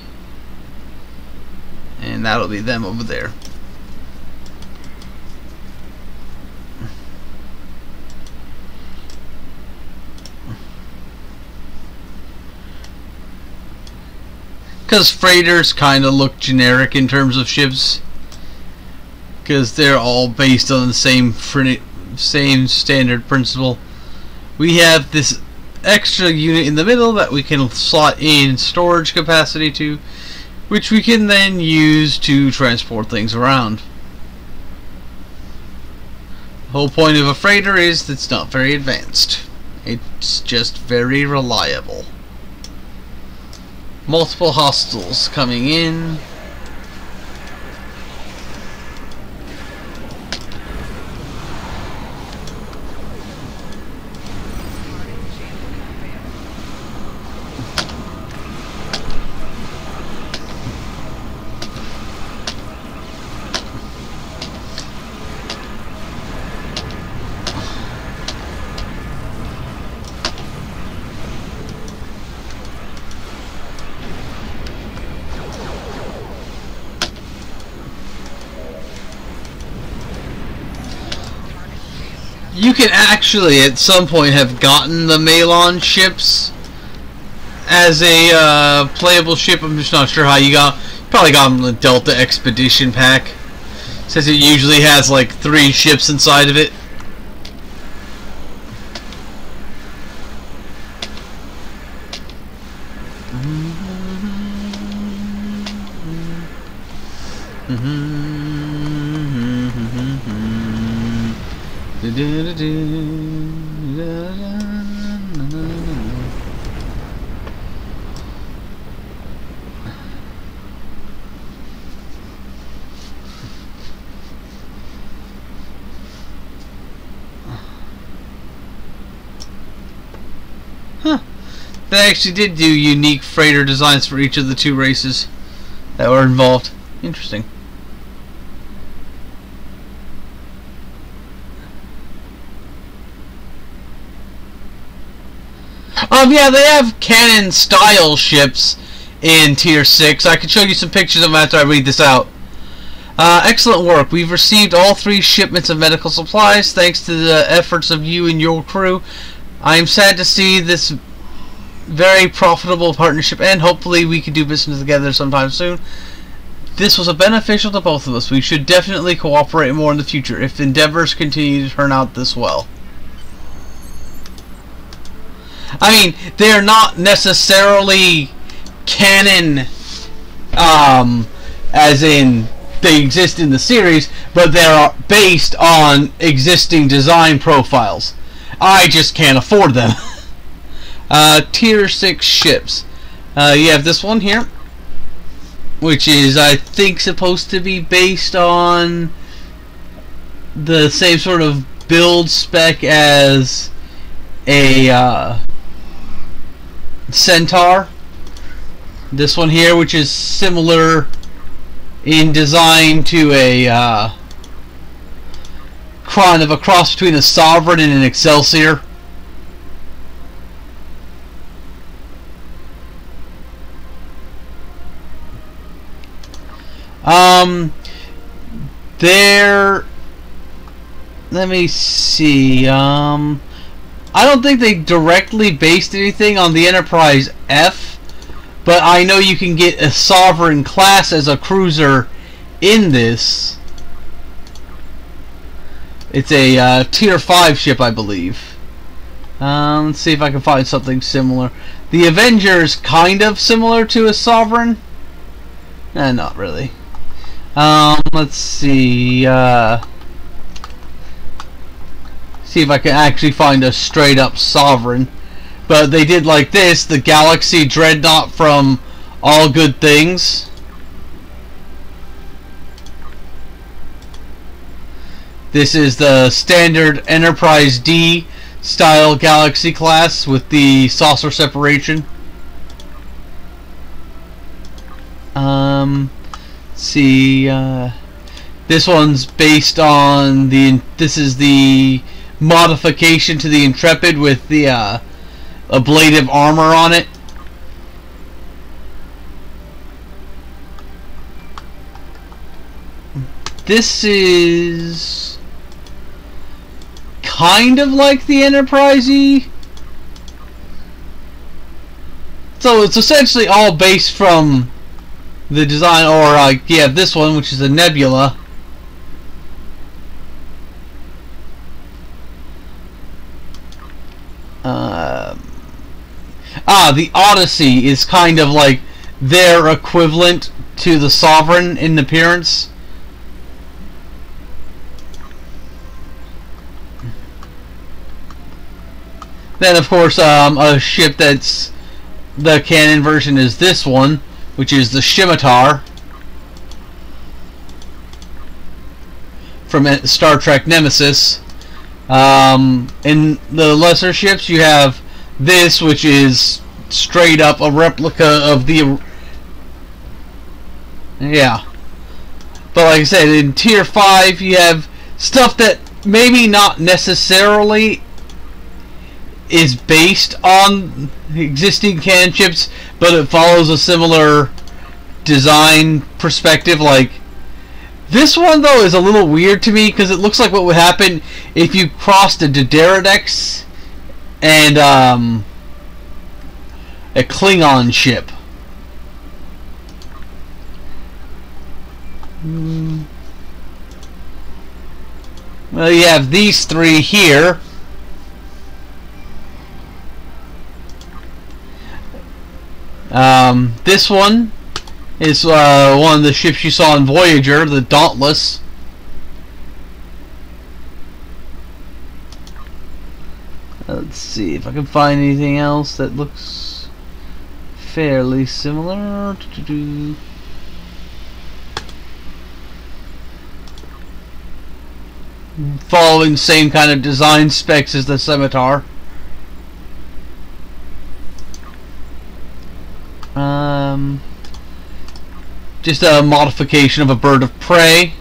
And that'll be them over there. Because freighters kind of look generic in terms of ships, because they're all based on the same standard principle. We have this extra unit in the middle that we can slot in storage capacity to, which we can then use to transport things around. The whole point of a freighter is that it's not very advanced. It's just very reliable. Multiple hostiles coming in. You can actually at some point have gotten the Malon ships as a playable ship. I'm just not sure how you got. Probably got them in the Delta Expedition pack, since it usually has like 3 ships inside of it. Huh. They actually did do unique freighter designs for each of the 2 races that were involved. Interesting. Yeah, they have cannon style ships in Tier 6. I can show you some pictures of them after I read this out. Excellent work. We've received all 3 shipments of medical supplies thanks to the efforts of you and your crew. I am sad to see this very profitable partnership end. Hopefully we can do business together sometime soon. This was beneficial to both of us. We should definitely cooperate more in the future if endeavors continue to turn out this well. I mean, they're not necessarily canon, as in they exist in the series, but they're based on existing design profiles. I just can't afford them. Tier 6 ships. You have this one here, which is, I think, supposed to be based on the same sort of build spec as a Centaur. This one here, which is similar in design to a kind of a cross between a Sovereign and an Excelsior. They're let me see. I don't think they directly based anything on the Enterprise F, but I know you can get a Sovereign class as a cruiser in this. It's a Tier 5 ship, I believe. Let's see if I can find something similar. The Avenger is kind of similar to a Sovereign. Not really. Let's see. See if I can actually find a straight up Sovereign. But they did like this, the Galaxy Dreadnought from All Good Things. This is the standard Enterprise D style Galaxy class with the saucer separation. See, this one's based on this is the modification to the Intrepid with the ablative armor on it. This is kind of like the Enterprise E. So it's essentially all based from the design, or yeah, this one, which is a Nebula. The Odyssey is kind of like their equivalent to the Sovereign in appearance. Then, of course, a ship that's the canon version is this one, which is the Scimitar from Star Trek Nemesis. In the lesser ships, you have this, which is straight up a replica of the... Yeah. But like I said, in Tier 5, you have stuff that maybe not necessarily is based on existing canon ships, but it follows a similar design perspective. Like this one though is a little weird to me because it looks like what would happen if you crossed a Dideridex and a Klingon ship. Well, you have these three here. This one is one of the ships you saw in Voyager, the Dauntless. Let's see if I can find anything else that looks fairly similar. Following same kind of design specs as the Scimitar. Just a modification of a bird of prey.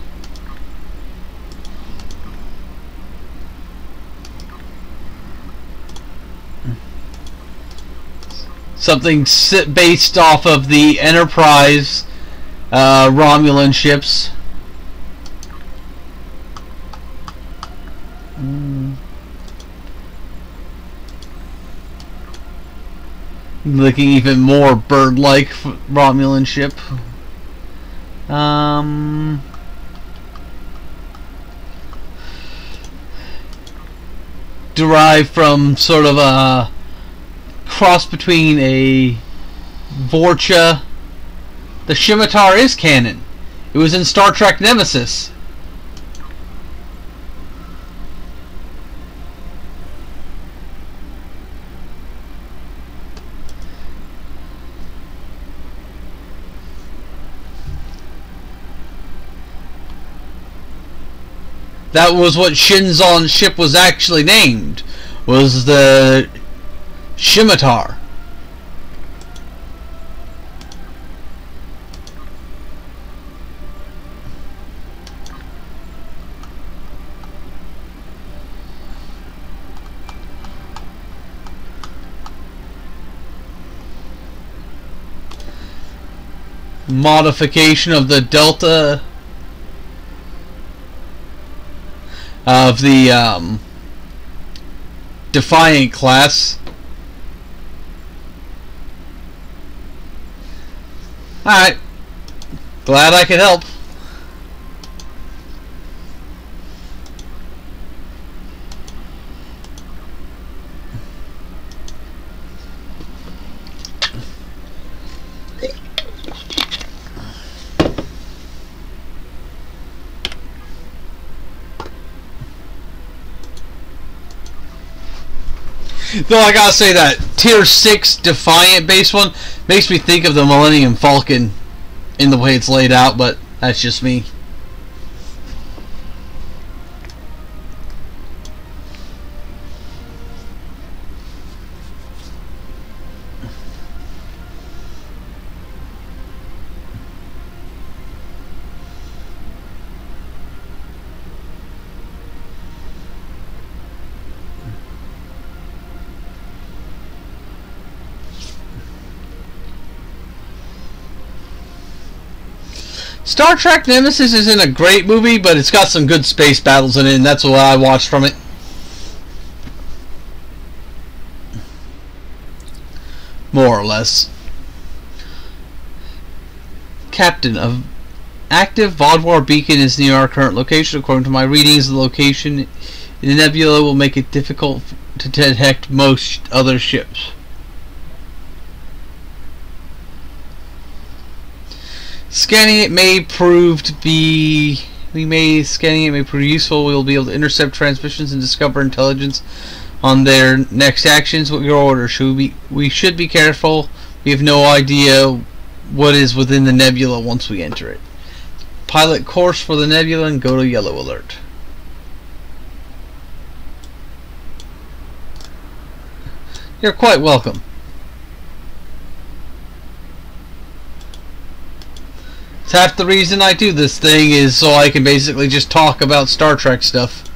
Something based off of the Enterprise Romulan ships. Looking even more bird-like Romulan ship. Derived from sort of a cross between a Vorcha. The Scimitar is canon. It was in Star Trek Nemesis. That was what Shinzon's ship was actually named, was the Scimitar. Modification of the Delta of the Defiant class. Alright. Glad I could help. Though I gotta say that Tier 6 Defiant base one makes me think of the Millennium Falcon in the way it's laid out, but that's just me. Star Trek Nemesis isn't a great movie, but it's got some good space battles in it, and that's what I watched from it. More or less. Captain, of active Vodwar beacon is near our current location. According to my readings, the location in the nebula will make it difficult to detect most other ships. Scanning it may prove to be... Scanning it may prove useful. We will be able to intercept transmissions and discover intelligence on their next actions. What your order? We should be careful. We have no idea what is within the nebula once we enter it. Pilot course for the nebula and go to yellow alert. You're quite welcome. Half the reason I do this thing is so I can basically just talk about Star Trek stuff.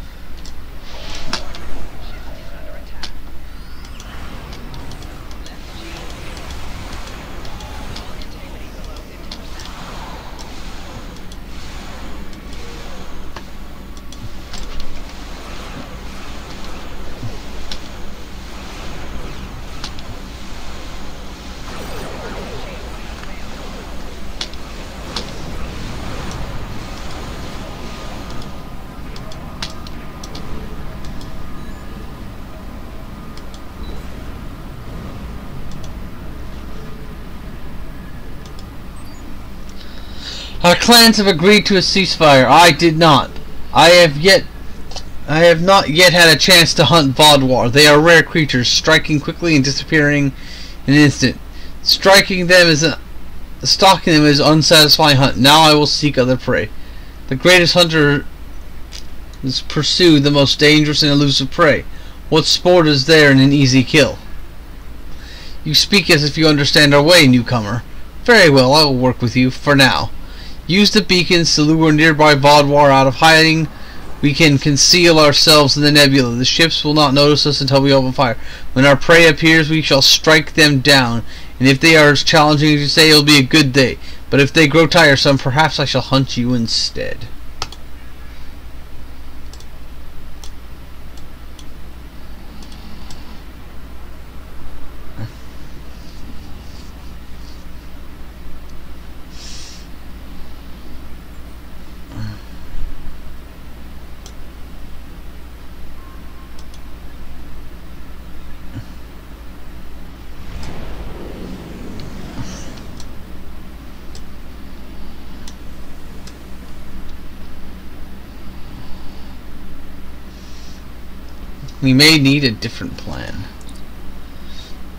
Our clans have agreed to a ceasefire. I did not. I have not yet had a chance to hunt Vodwar. They are rare creatures, striking quickly and disappearing in an instant. Stalking them is unsatisfying hunt. Now I will seek other prey. The greatest hunter is pursue the most dangerous and elusive prey. What sport is there in an easy kill? You speak as if you understand our way, newcomer. Very well, I will work with you for now. Use the beacons to lure nearby Vodwar out of hiding. We can conceal ourselves in the nebula. The ships will not notice us until we open fire. When our prey appears, we shall strike them down. And if they are as challenging as you say, it will be a good day. But if they grow tiresome, perhaps I shall hunt you instead. We may need a different plan.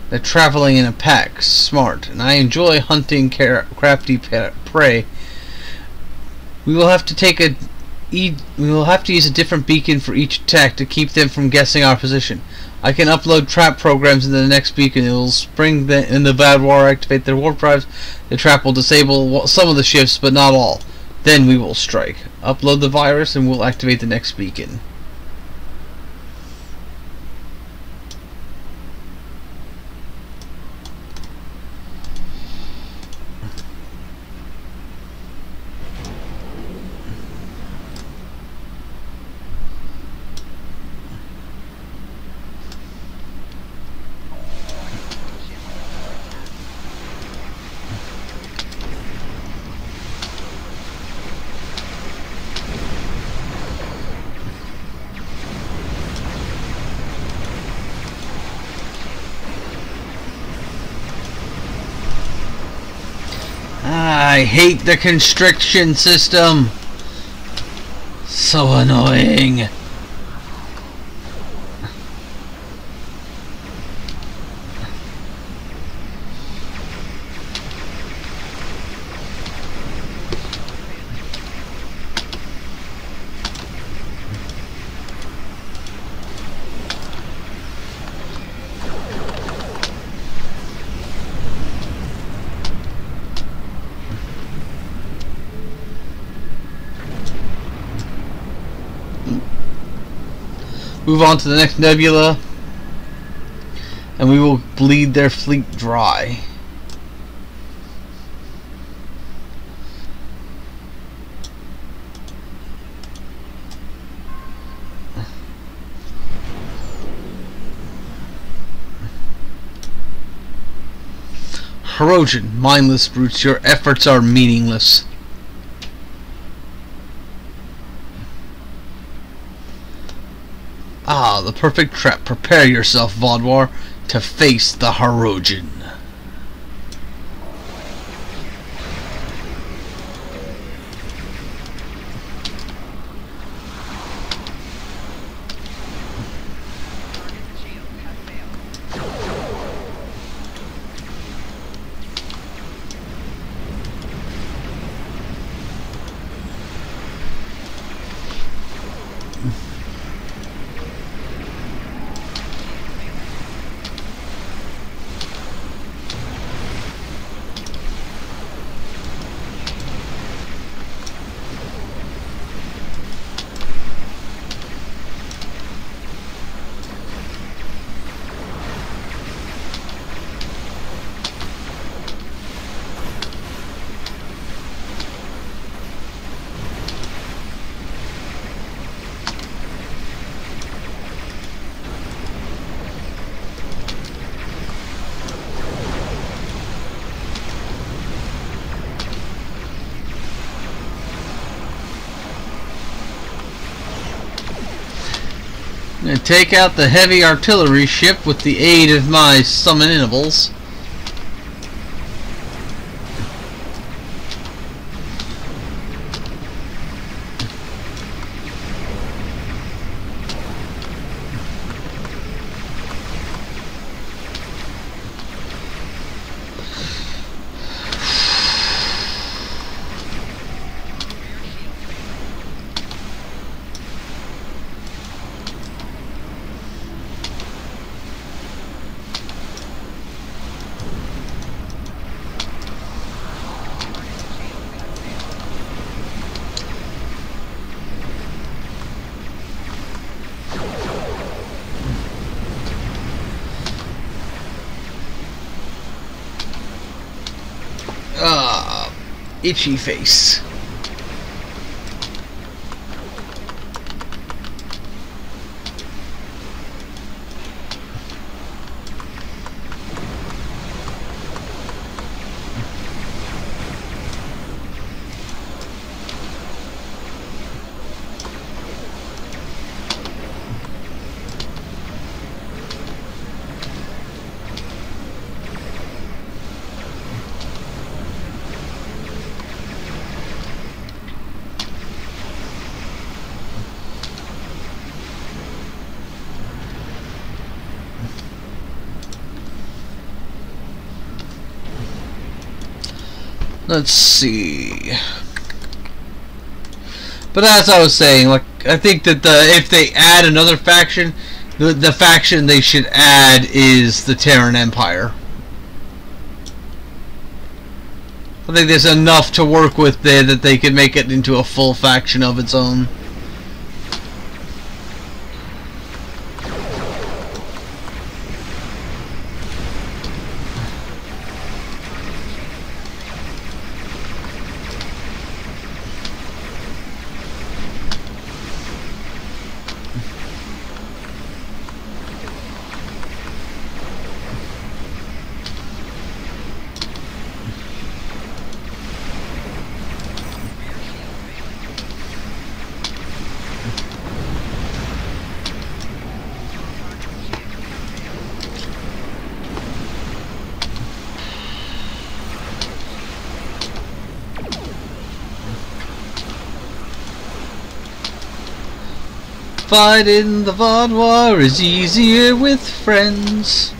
They're traveling in a pack, smart, and I enjoy hunting crafty prey. We will have to use a different beacon for each attack to keep them from guessing our position. I can upload trap programs into the next beacon. It will spring in the Vodwar, activate their warp drives. The trap will disable some of the ships, but not all. Then we will strike. Upload the virus and we'll activate the next beacon. I hate the constriction system. So annoying. Move on to the next nebula, and we will bleed their fleet dry. Hirogen, mindless brutes, your efforts are meaningless. Ah, the perfect trap. Prepare yourself, Vodwar, to face the Hirogen. And take out the heavy artillery ship with the aid of my summon-inables. Itchy face. Let's see. But as I was saying, like, I think that if they add another faction, the faction they should add is the Terran Empire. I think there's enough to work with there that they could make it into a full faction of its own. Fighting the VOD war is easier with friends.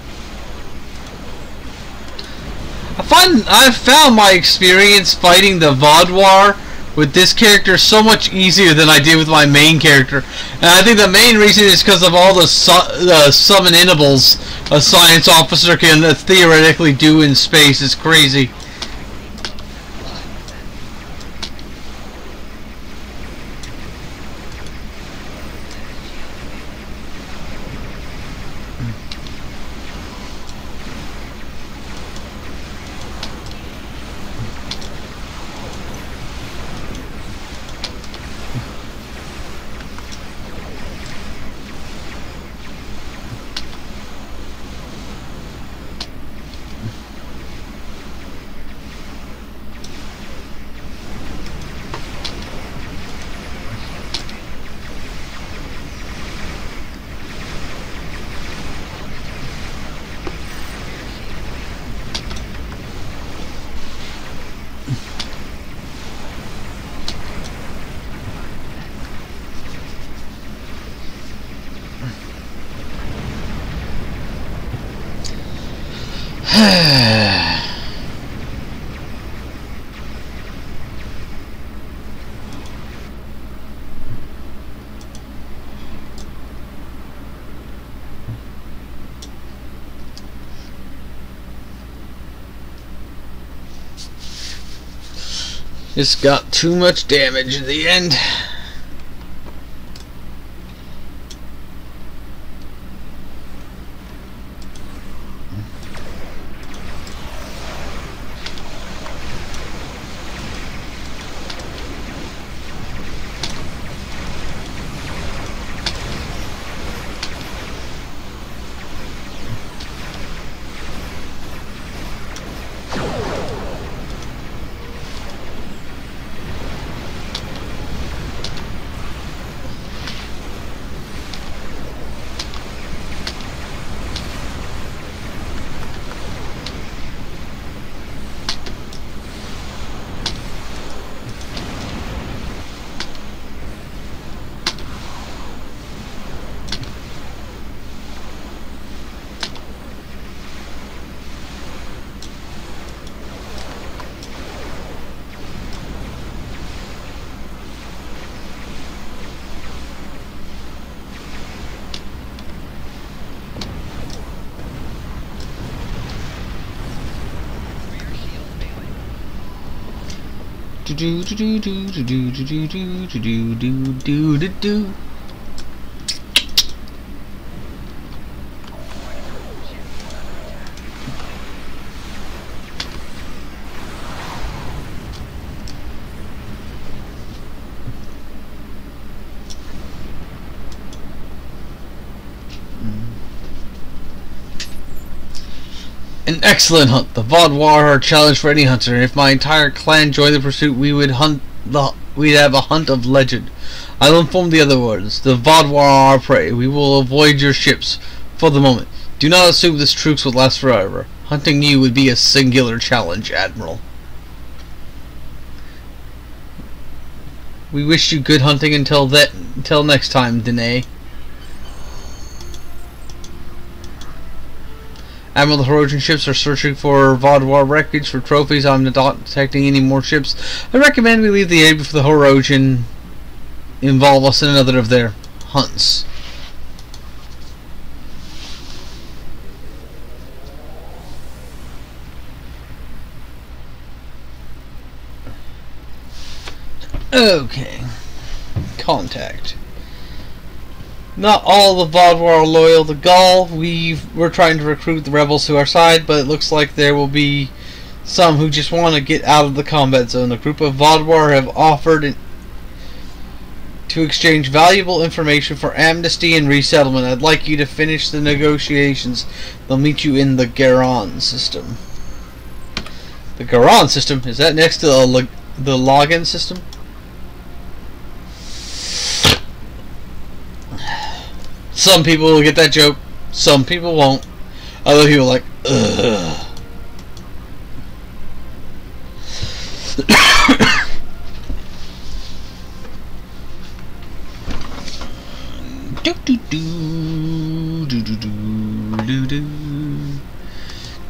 I've found my experience fighting the VOD war with this character so much easier than I did with my main character. And I think the main reason is because of all the summon-inables a science officer can theoretically do in space. It's crazy. Just got too much damage in the end. Do do do do do do do do do do do do do. An excellent hunt. The VOD war are a challenge for any hunter. If my entire clan joined the pursuit, we'd have a hunt of legend. I'll inform the other wards. The VOD war are our prey. We will avoid your ships for the moment. Do not assume this truce will last forever. Hunting you would be a singular challenge, Admiral. We wish you good hunting until next time, Danae. Admiral, the Herodian ships are searching for VOD war wreckage for trophies. I'm not detecting any more ships. I recommend we leave the area before the Herodian involve us in another of their hunts. Okay. Contact. Not all the VOD war are loyal to Gaul. We're trying to recruit the rebels to our side, but it looks like there will be some who just want to get out of the combat zone. A group of VOD war have offered to exchange valuable information for amnesty and resettlement. I'd like you to finish the negotiations. They'll meet you in the Garon system. The Garon system? Is that next to the login system? Some people will get that joke, some people won't. Other people are like, ugh. do do.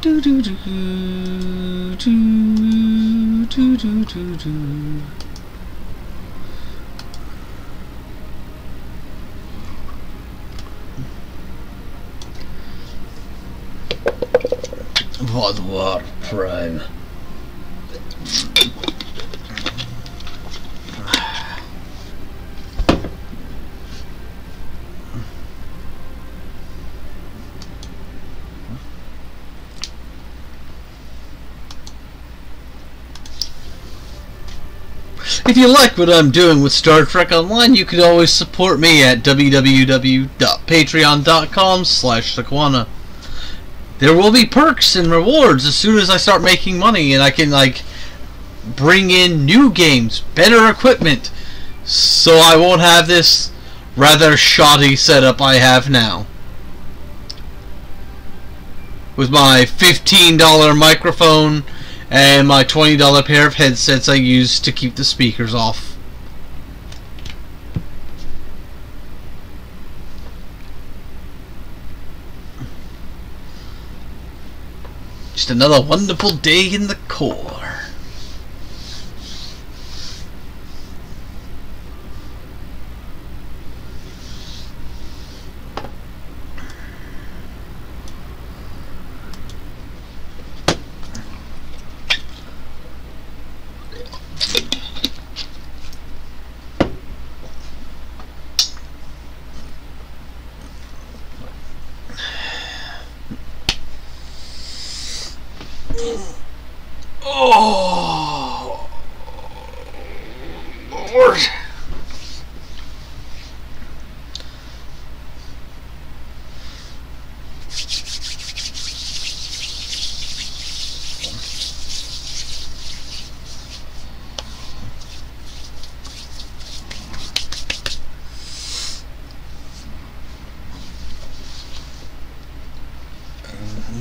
Do do do do do do do do. World War Prime. If you like what I'm doing with Star Trek Online, you could always support me at www.patreon.com/Sequana. There will be perks and rewards as soon as I start making money and I can like bring in new games, better equipment, so I won't have this rather shoddy setup I have now. With my $15 microphone and my $20 pair of headsets I use to keep the speakers off. Just another wonderful day in the Corps. Oh, Lord.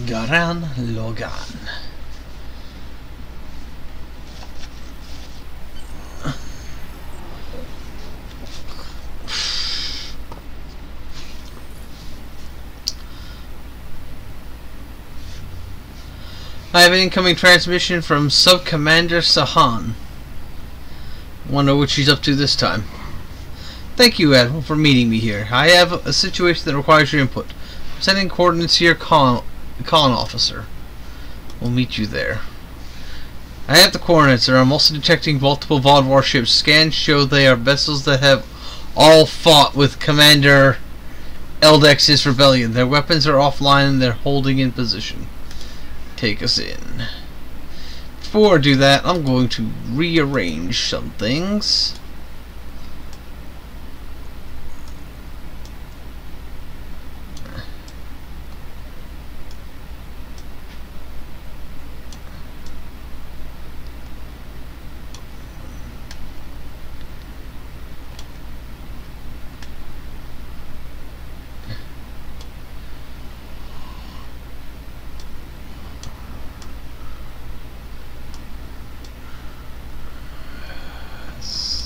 Garan Logan. I have an incoming transmission from Sub-Commander Sahan. Wonder what she's up to this time. Thank you, Admiral, for meeting me here. I have a situation that requires your input. I'm sending coordinates to your con officer. We'll meet you there. I have the coordinates, and I'm also detecting multiple VOD warships. Scans show they are vessels that have all fought with Commander Eldex's rebellion. Their weapons are offline and they're holding in position. Take us in. Before I do that, I'm going to rearrange some things.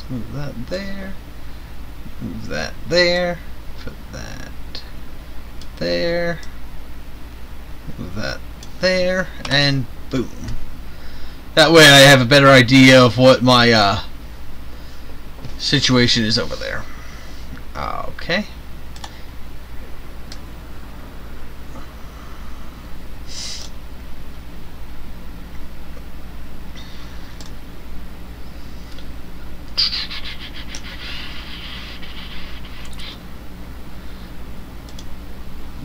Move that there. Move that there. Put that there. Move that there. And boom. That way I have a better idea of what my situation is over there. Okay.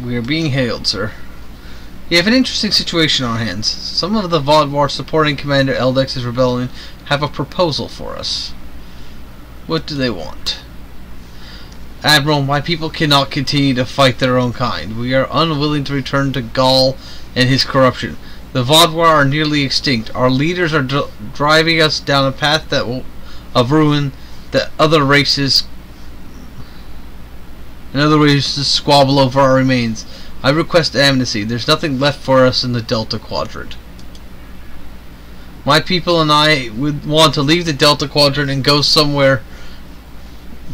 We are being hailed, sir. You have an interesting situation on hands. Some of the VOD War supporting Commander Eldex's rebellion have a proposal for us. What do they want? Admiral, my people cannot continue to fight their own kind. We are unwilling to return to Gaul and his corruption. The VOD War are nearly extinct. Our leaders are driving us down a path of ruin that other races to squabble over our remains. I request amnesty. There's nothing left for us in the Delta Quadrant. My people and I would want to leave the Delta Quadrant and go somewhere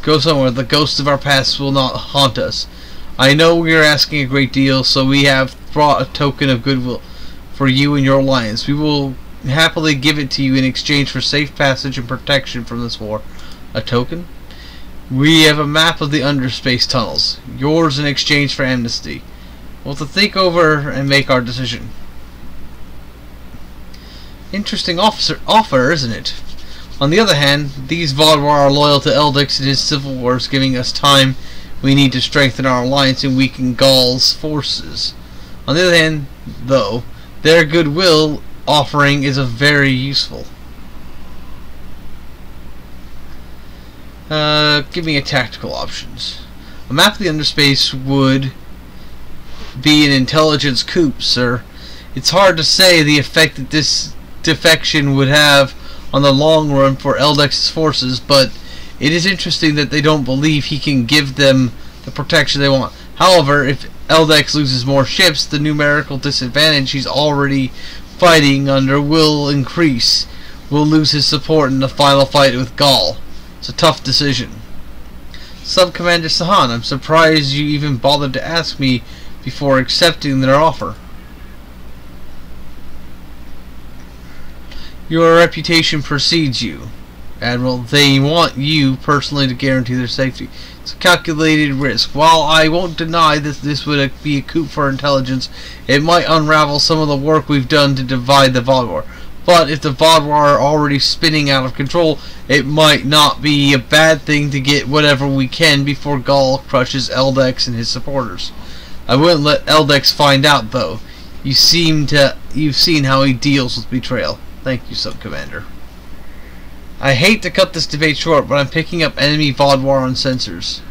the ghosts of our past will not haunt us. I know we are asking a great deal, so we have brought a token of goodwill for you and your alliance. We will happily give it to you in exchange for safe passage and protection from this war. A token? We have a map of the underspace tunnels. Yours in exchange for amnesty. We'll have to think over and make our decision. Interesting offer, isn't it? On the other hand, these Vaadwaur are loyal to Eldix in his civil wars, giving us time we need to strengthen our alliance and weaken Gaul's forces. On the other hand, though, their goodwill offering is very useful. Give me a tactical options. A map of the underspace would be an intelligence coup, sir. It's hard to say the effect that this defection would have on the long run for Eldex's forces, but it is interesting that they don't believe he can give them the protection they want. However, if Eldex loses more ships, the numerical disadvantage he's already fighting under will increase. We'll lose his support in the final fight with Gaul. It's a tough decision. Sub-Commander Sahan, I'm surprised you even bothered to ask me before accepting their offer. Your reputation precedes you, Admiral. They want you personally to guarantee their safety. It's a calculated risk. While I won't deny that this would be a coup for intelligence, it might unravel some of the work we've done to divide the Vaadwaur. But if the Vaadwaur are already spinning out of control, it might not be a bad thing to get whatever we can before Gaul crushes Eldex and his supporters. I wouldn't let Eldex find out, though. You've seen how he deals with betrayal. Thank you, Sub-Commander. I hate to cut this debate short, but I'm picking up enemy Vaadwaur on sensors.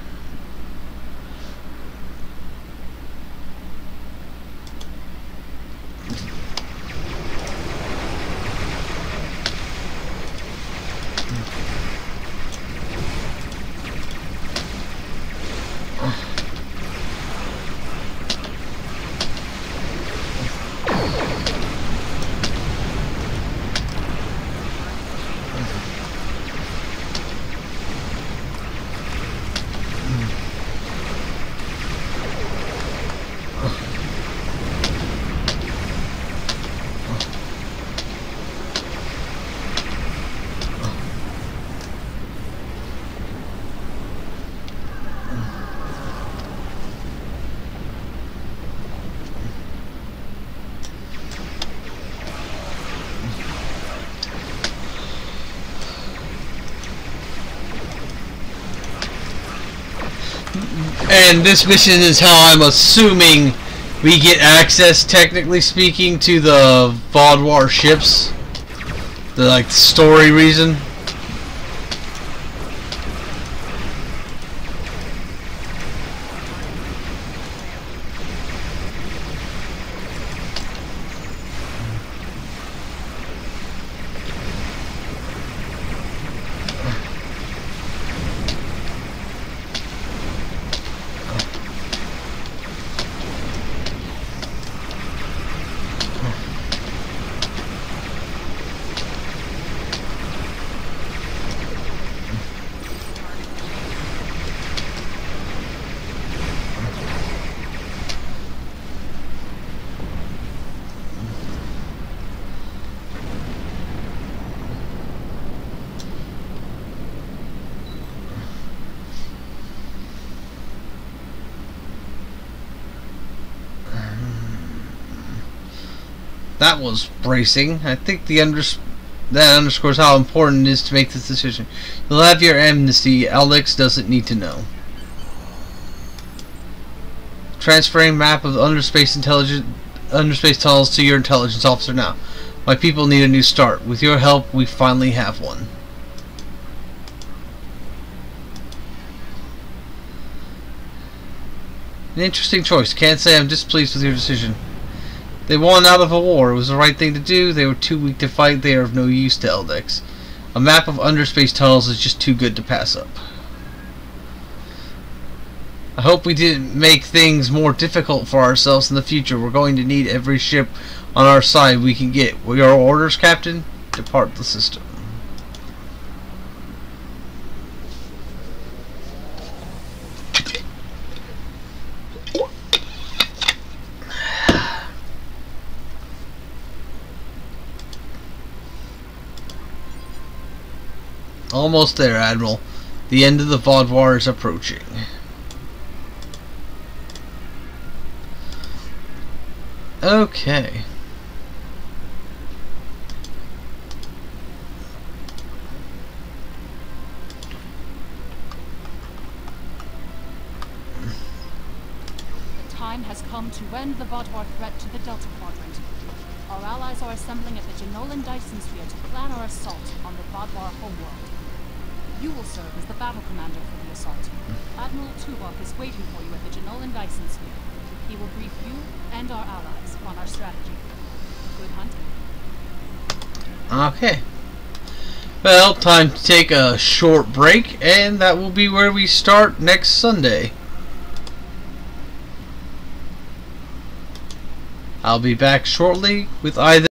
And this mission is how I'm assuming we get access, technically speaking, to the Vaadwaur ships. The, like, story reason. That was bracing. I think that underscores how important it is to make this decision. You'll have your amnesty. Alex doesn't need to know. Transferring map of underspace tunnels to your intelligence officer now. My people need a new start. With your help, we finally have one. An interesting choice. Can't say I'm displeased with your decision. They won out of a war. It was the right thing to do. They were too weak to fight. They are of no use to Eldex. A map of underspace tunnels is just too good to pass up. I hope we didn't make things more difficult for ourselves in the future. We're going to need every ship on our side we can get. Your orders, Captain? Depart the system. Almost there, Admiral. The end of the VOD war is approaching. Okay. The time has come to end the Vodwar threat to the Delta Quadrant. Our allies are assembling at the Genolan Dyson Sphere to plan our assault on the Vodwar homeworld. You will serve as the battle commander for the assault. Admiral Tuvok is waiting for you at the Genolan Dyson Sphere. He will brief you and our allies on our strategy. Good hunting. Okay. Well, time to take a short break, and that will be where we start next Sunday. I'll be back shortly with either